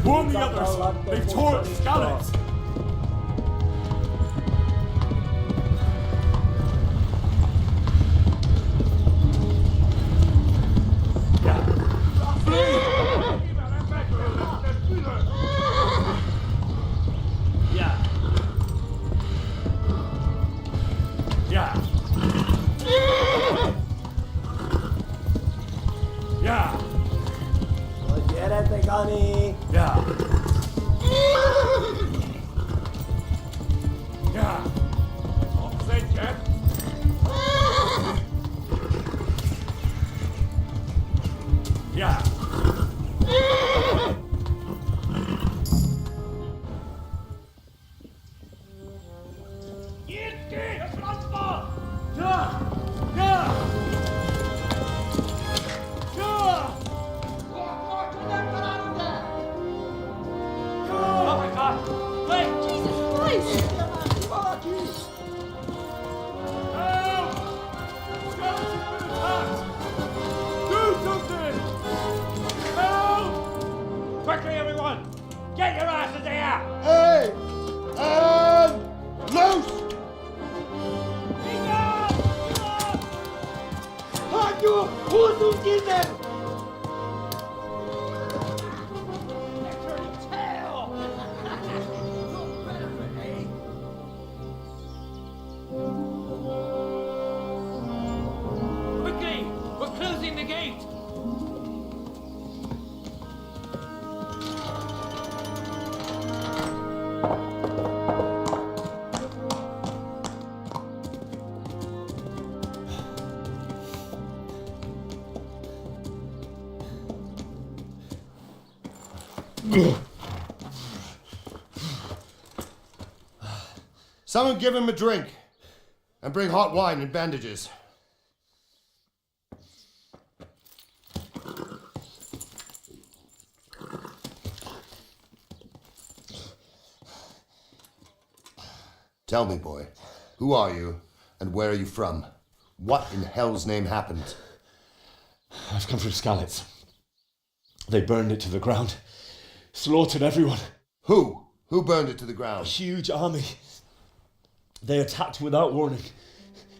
[SPEAKER 5] Warn the others! They've torn scallops!
[SPEAKER 10] Quickly, everyone! Get your asses here!
[SPEAKER 17] Hey! Loose! Hanyo! Who's in there?
[SPEAKER 10] Quickly! We're closing the gate!
[SPEAKER 2] Someone give him a drink. And bring hot wine and bandages. Tell me, boy, who are you and where are you from? What in hell's name happened?
[SPEAKER 4] I've come from Skalitz. They burned it to the ground. Slaughtered everyone.
[SPEAKER 2] Who? Who burned it to the ground?
[SPEAKER 4] A huge army. They attacked without warning.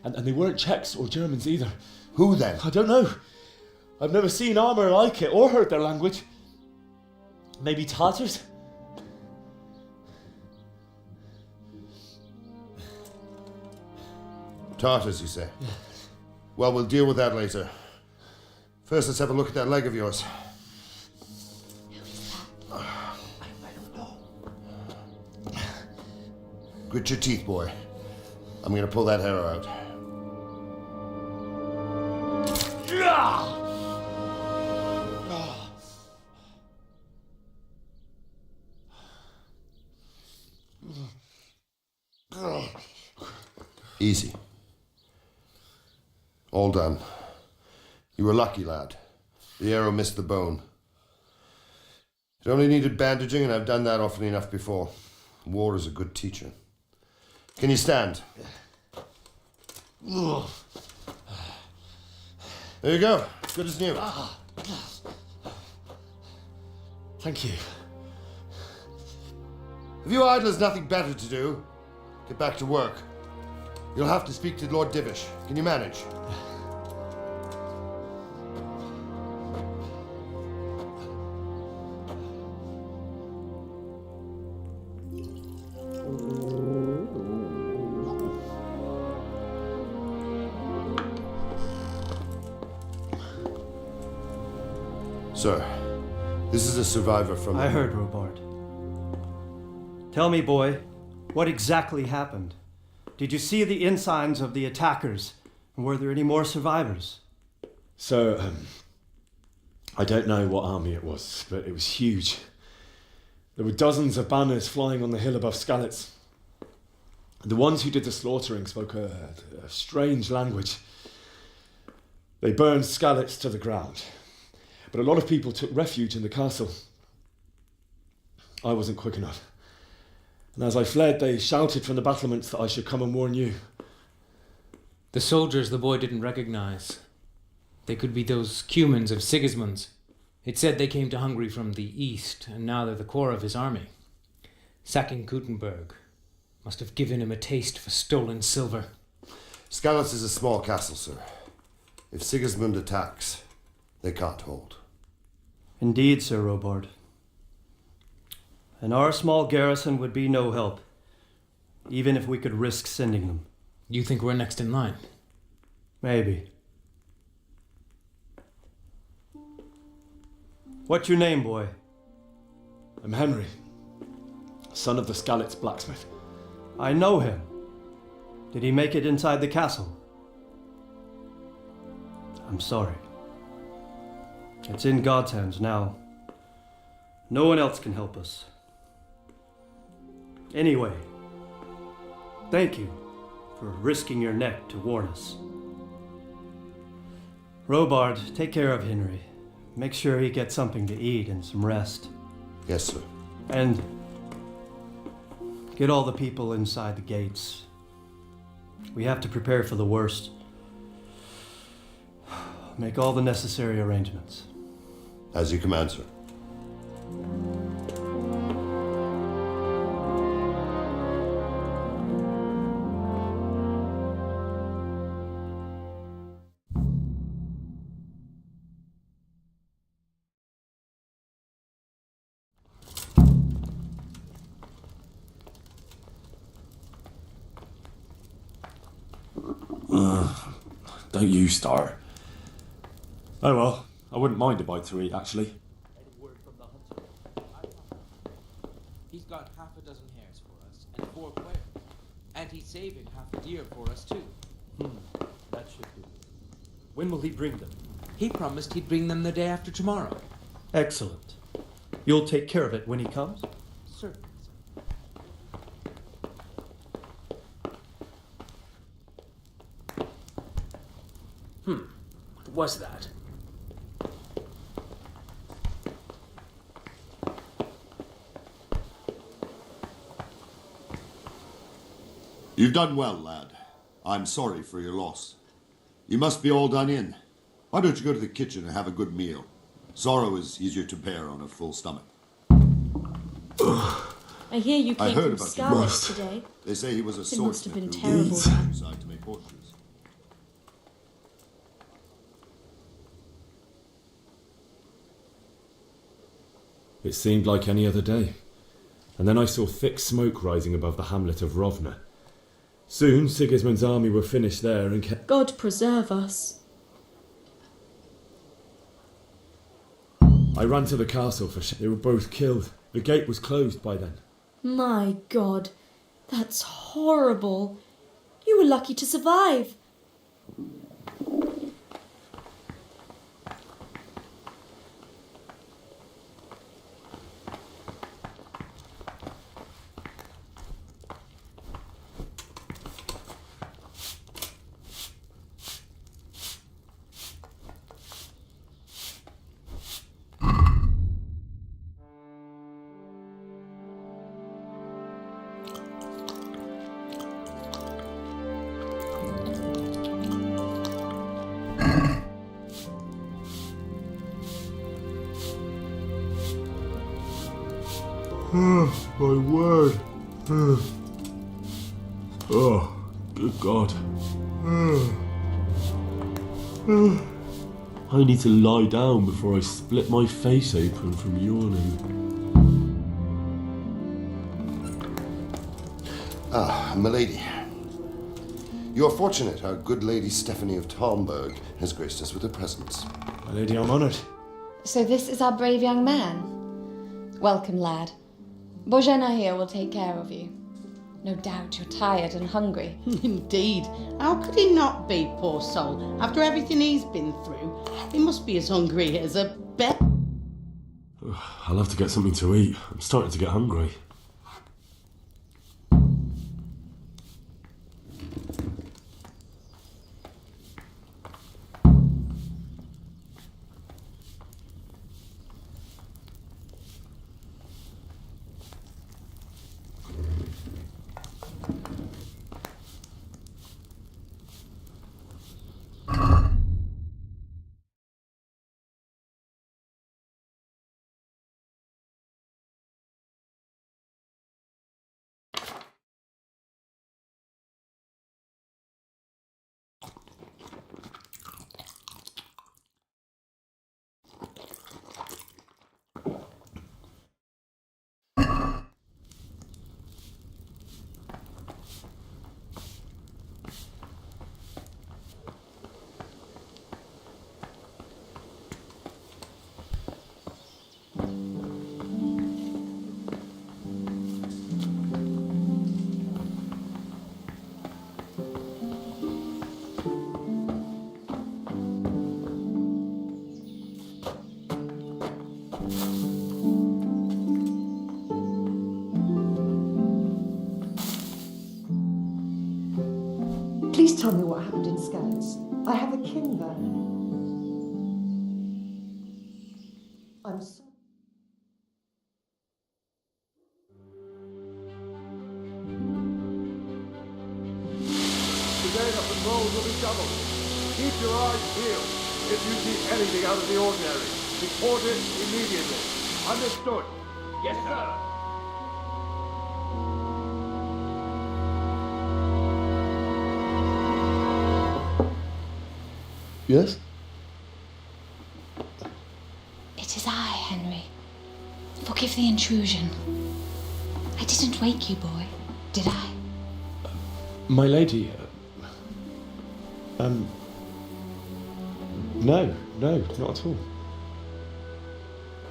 [SPEAKER 4] And they weren't Czechs or Germans either.
[SPEAKER 2] Who then?
[SPEAKER 4] I don't know. I've never seen armour like it or heard their language. Maybe Tatars?
[SPEAKER 2] Tartars, you say? Well, we'll deal with that later. First, let's have a look at that leg of yours. Grit your teeth, boy. I'm gonna pull that hair out. Easy. All done. You were lucky, lad. The arrow missed the bone. It only needed bandaging, and I've done that often enough before. War is a good teacher. Can you stand? There you go. Good as new.
[SPEAKER 4] Thank you.
[SPEAKER 2] Have you idlers nothing better to do? Get back to work. You'll have to speak to Lord Divish. Can you manage? Sir, this is a survivor from...
[SPEAKER 22] I heard, Robard. Tell me, boy, what exactly happened? Did you see the ensigns of the attackers? And were there any more survivors?
[SPEAKER 4] So, I don't know what army it was, but it was huge. There were dozens of banners flying on the hill above Skalitz. The ones who did the slaughtering spoke a strange language. They burned Skalitz to the ground, but a lot of people took refuge in the castle. I wasn't quick enough. And as I fled, they shouted from the battlements that I should come and warn you.
[SPEAKER 23] The soldiers the boy didn't recognize. They could be those Cumans of Sigismund's. It said they came to Hungary from the east, and now they're the core of his army. Sacking Gutenberg must have given him a taste for stolen silver.
[SPEAKER 2] Skalitz is a small castle, sir. If Sigismund attacks, they can't hold.
[SPEAKER 22] Indeed, Sir Robard. And our small garrison would be no help, even if we could risk sending them.
[SPEAKER 23] You think we're next in line?
[SPEAKER 22] Maybe. What's your name, boy?
[SPEAKER 4] I'm Henry, son of the Skalitz blacksmith.
[SPEAKER 22] I know him. Did he make it inside the castle? I'm sorry. It's in God's hands now. No one else can help us. Anyway, thank you for risking your neck to warn us. Robard, take care of Henry. Make sure he gets something to eat and some rest.
[SPEAKER 2] Yes, sir.
[SPEAKER 22] And Get all the people inside the gates. We have to prepare for the worst. Make all the necessary arrangements.
[SPEAKER 2] As you command, sir.
[SPEAKER 4] Don't you start. Oh well, I wouldn't mind a bite to eat, actually.
[SPEAKER 23] He's got half a dozen hares for us, and 4 quail. And he's saving half a deer for us, too.
[SPEAKER 19] That should do. When will he bring them?
[SPEAKER 23] He promised he'd bring them the day after tomorrow.
[SPEAKER 22] Excellent. You'll take care of it when he comes?
[SPEAKER 23] Sir.
[SPEAKER 19] What was that?
[SPEAKER 8] You've done well, lad. I'm sorry for your loss. You must be all done in. Why don't you go to the kitchen and have a good meal? Sorrow is easier to bear on a full stomach.
[SPEAKER 21] I hear you
[SPEAKER 8] I
[SPEAKER 21] came
[SPEAKER 8] heard
[SPEAKER 21] from
[SPEAKER 8] about
[SPEAKER 21] Scarlet
[SPEAKER 8] you.
[SPEAKER 21] today.
[SPEAKER 8] They say he was a
[SPEAKER 21] It must have
[SPEAKER 8] swordsmith
[SPEAKER 21] been
[SPEAKER 8] who
[SPEAKER 21] terrible.
[SPEAKER 8] used the countryside to make horseshoes.
[SPEAKER 4] It seemed like any other day. And then I saw thick smoke rising above the hamlet of Rovna. Soon Sigismund's army were finished there and
[SPEAKER 21] God preserve us.
[SPEAKER 4] I ran to the castle they were both killed. The gate was closed by then.
[SPEAKER 21] My God, that's horrible. You were lucky to survive.
[SPEAKER 4] My word. Oh, good God. I need to lie down before I split my face open from yawning.
[SPEAKER 2] Ah, milady. You are fortunate our good lady Stephanie of Talmberg has graced us with her presence.
[SPEAKER 4] My lady, I'm honoured.
[SPEAKER 21] So this is our brave young man. Welcome, lad. Bozhena here will take care of you. No doubt you're tired and hungry.
[SPEAKER 13] Indeed. How could he not be, poor soul? After everything he's been through, he must be as hungry as a bear.
[SPEAKER 4] I'll have to get something to eat. I'm starting to get hungry.
[SPEAKER 18] Please tell me what happened in Skalitz. I have a king there. I'm sorry.
[SPEAKER 12] patrols will be doubled. Keep your eyes peeled. If you see anything out of the ordinary, report it immediately. Understood?
[SPEAKER 10] Yes, sir.
[SPEAKER 2] Yes?
[SPEAKER 21] It is I, Henry. Forgive the intrusion. I didn't wake you, boy, did I?
[SPEAKER 4] My lady, no, not at all.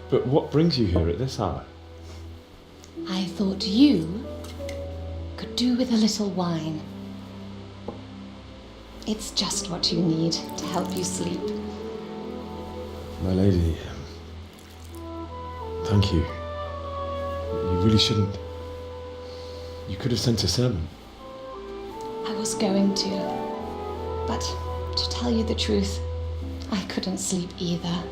[SPEAKER 4] But what brings you here at this hour?
[SPEAKER 21] I thought you could do with a little wine. It's just what you need to help you sleep.
[SPEAKER 4] My lady, thank you. You really shouldn't. You could have sent a servant.
[SPEAKER 21] I was going to, but to tell you the truth, I couldn't sleep either.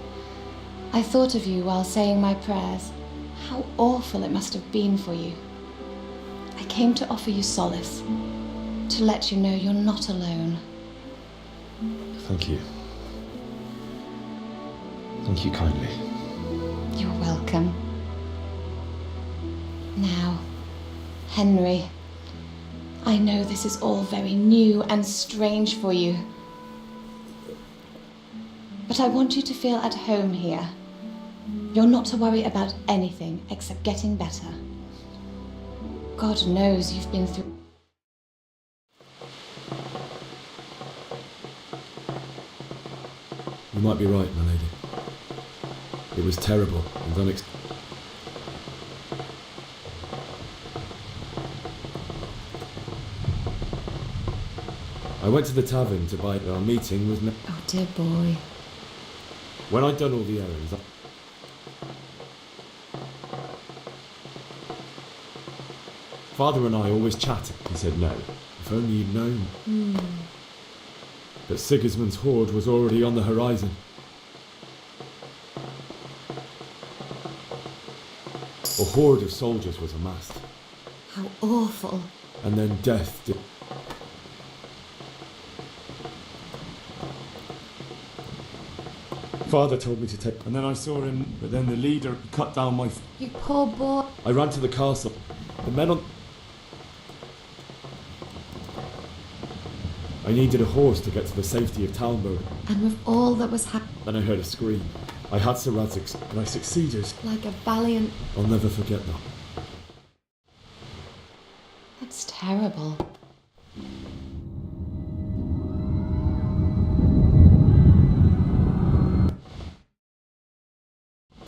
[SPEAKER 21] I thought of you while saying my prayers. How awful it must have been for you. I came to offer you solace, to let you know you're not alone.
[SPEAKER 4] Thank you. Thank you kindly.
[SPEAKER 21] You're welcome. Now, Henry, I know this is all very new and strange for you, but I want you to feel at home here. You're not to worry about anything except getting better. God knows you've been through.
[SPEAKER 4] You might be right, my lady. It was terrible and unexpected. I went to the tavern to buy our meeting with.
[SPEAKER 21] Oh dear boy.
[SPEAKER 4] When I'd done all the errands, Father and I always chatted. He said no. If only you'd known. But Sigismund's horde was already on the horizon. A horde of soldiers was amassed.
[SPEAKER 21] How awful.
[SPEAKER 4] And then death did. Father told me to take, and then I saw him, but then the leader cut down my.
[SPEAKER 21] You poor boy.
[SPEAKER 4] I ran to the castle. The men on. I needed a horse to get to the safety of Talmberg.
[SPEAKER 21] And with all that was happening.
[SPEAKER 4] Then I heard a scream. I had Sir Radzig's, and I succeeded.
[SPEAKER 21] Like a valiant.
[SPEAKER 4] I'll never forget that.
[SPEAKER 21] That's terrible.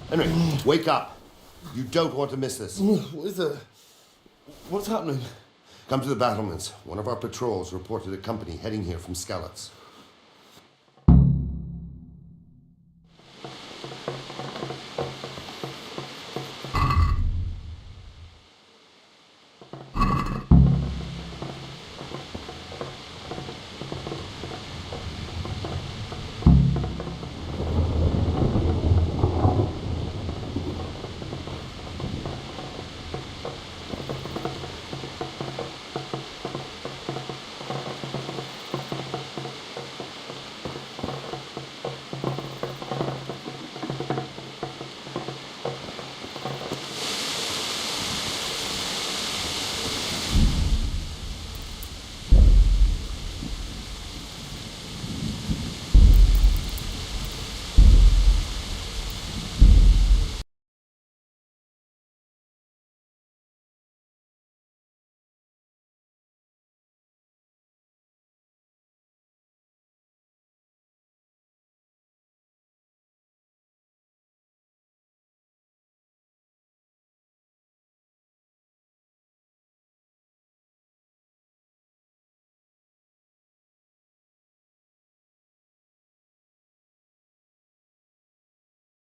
[SPEAKER 2] Henry, wake up. You don't want to miss this.
[SPEAKER 3] What's happening?
[SPEAKER 2] Come to the battlements. One of our patrols reported a company heading here from Skalitz.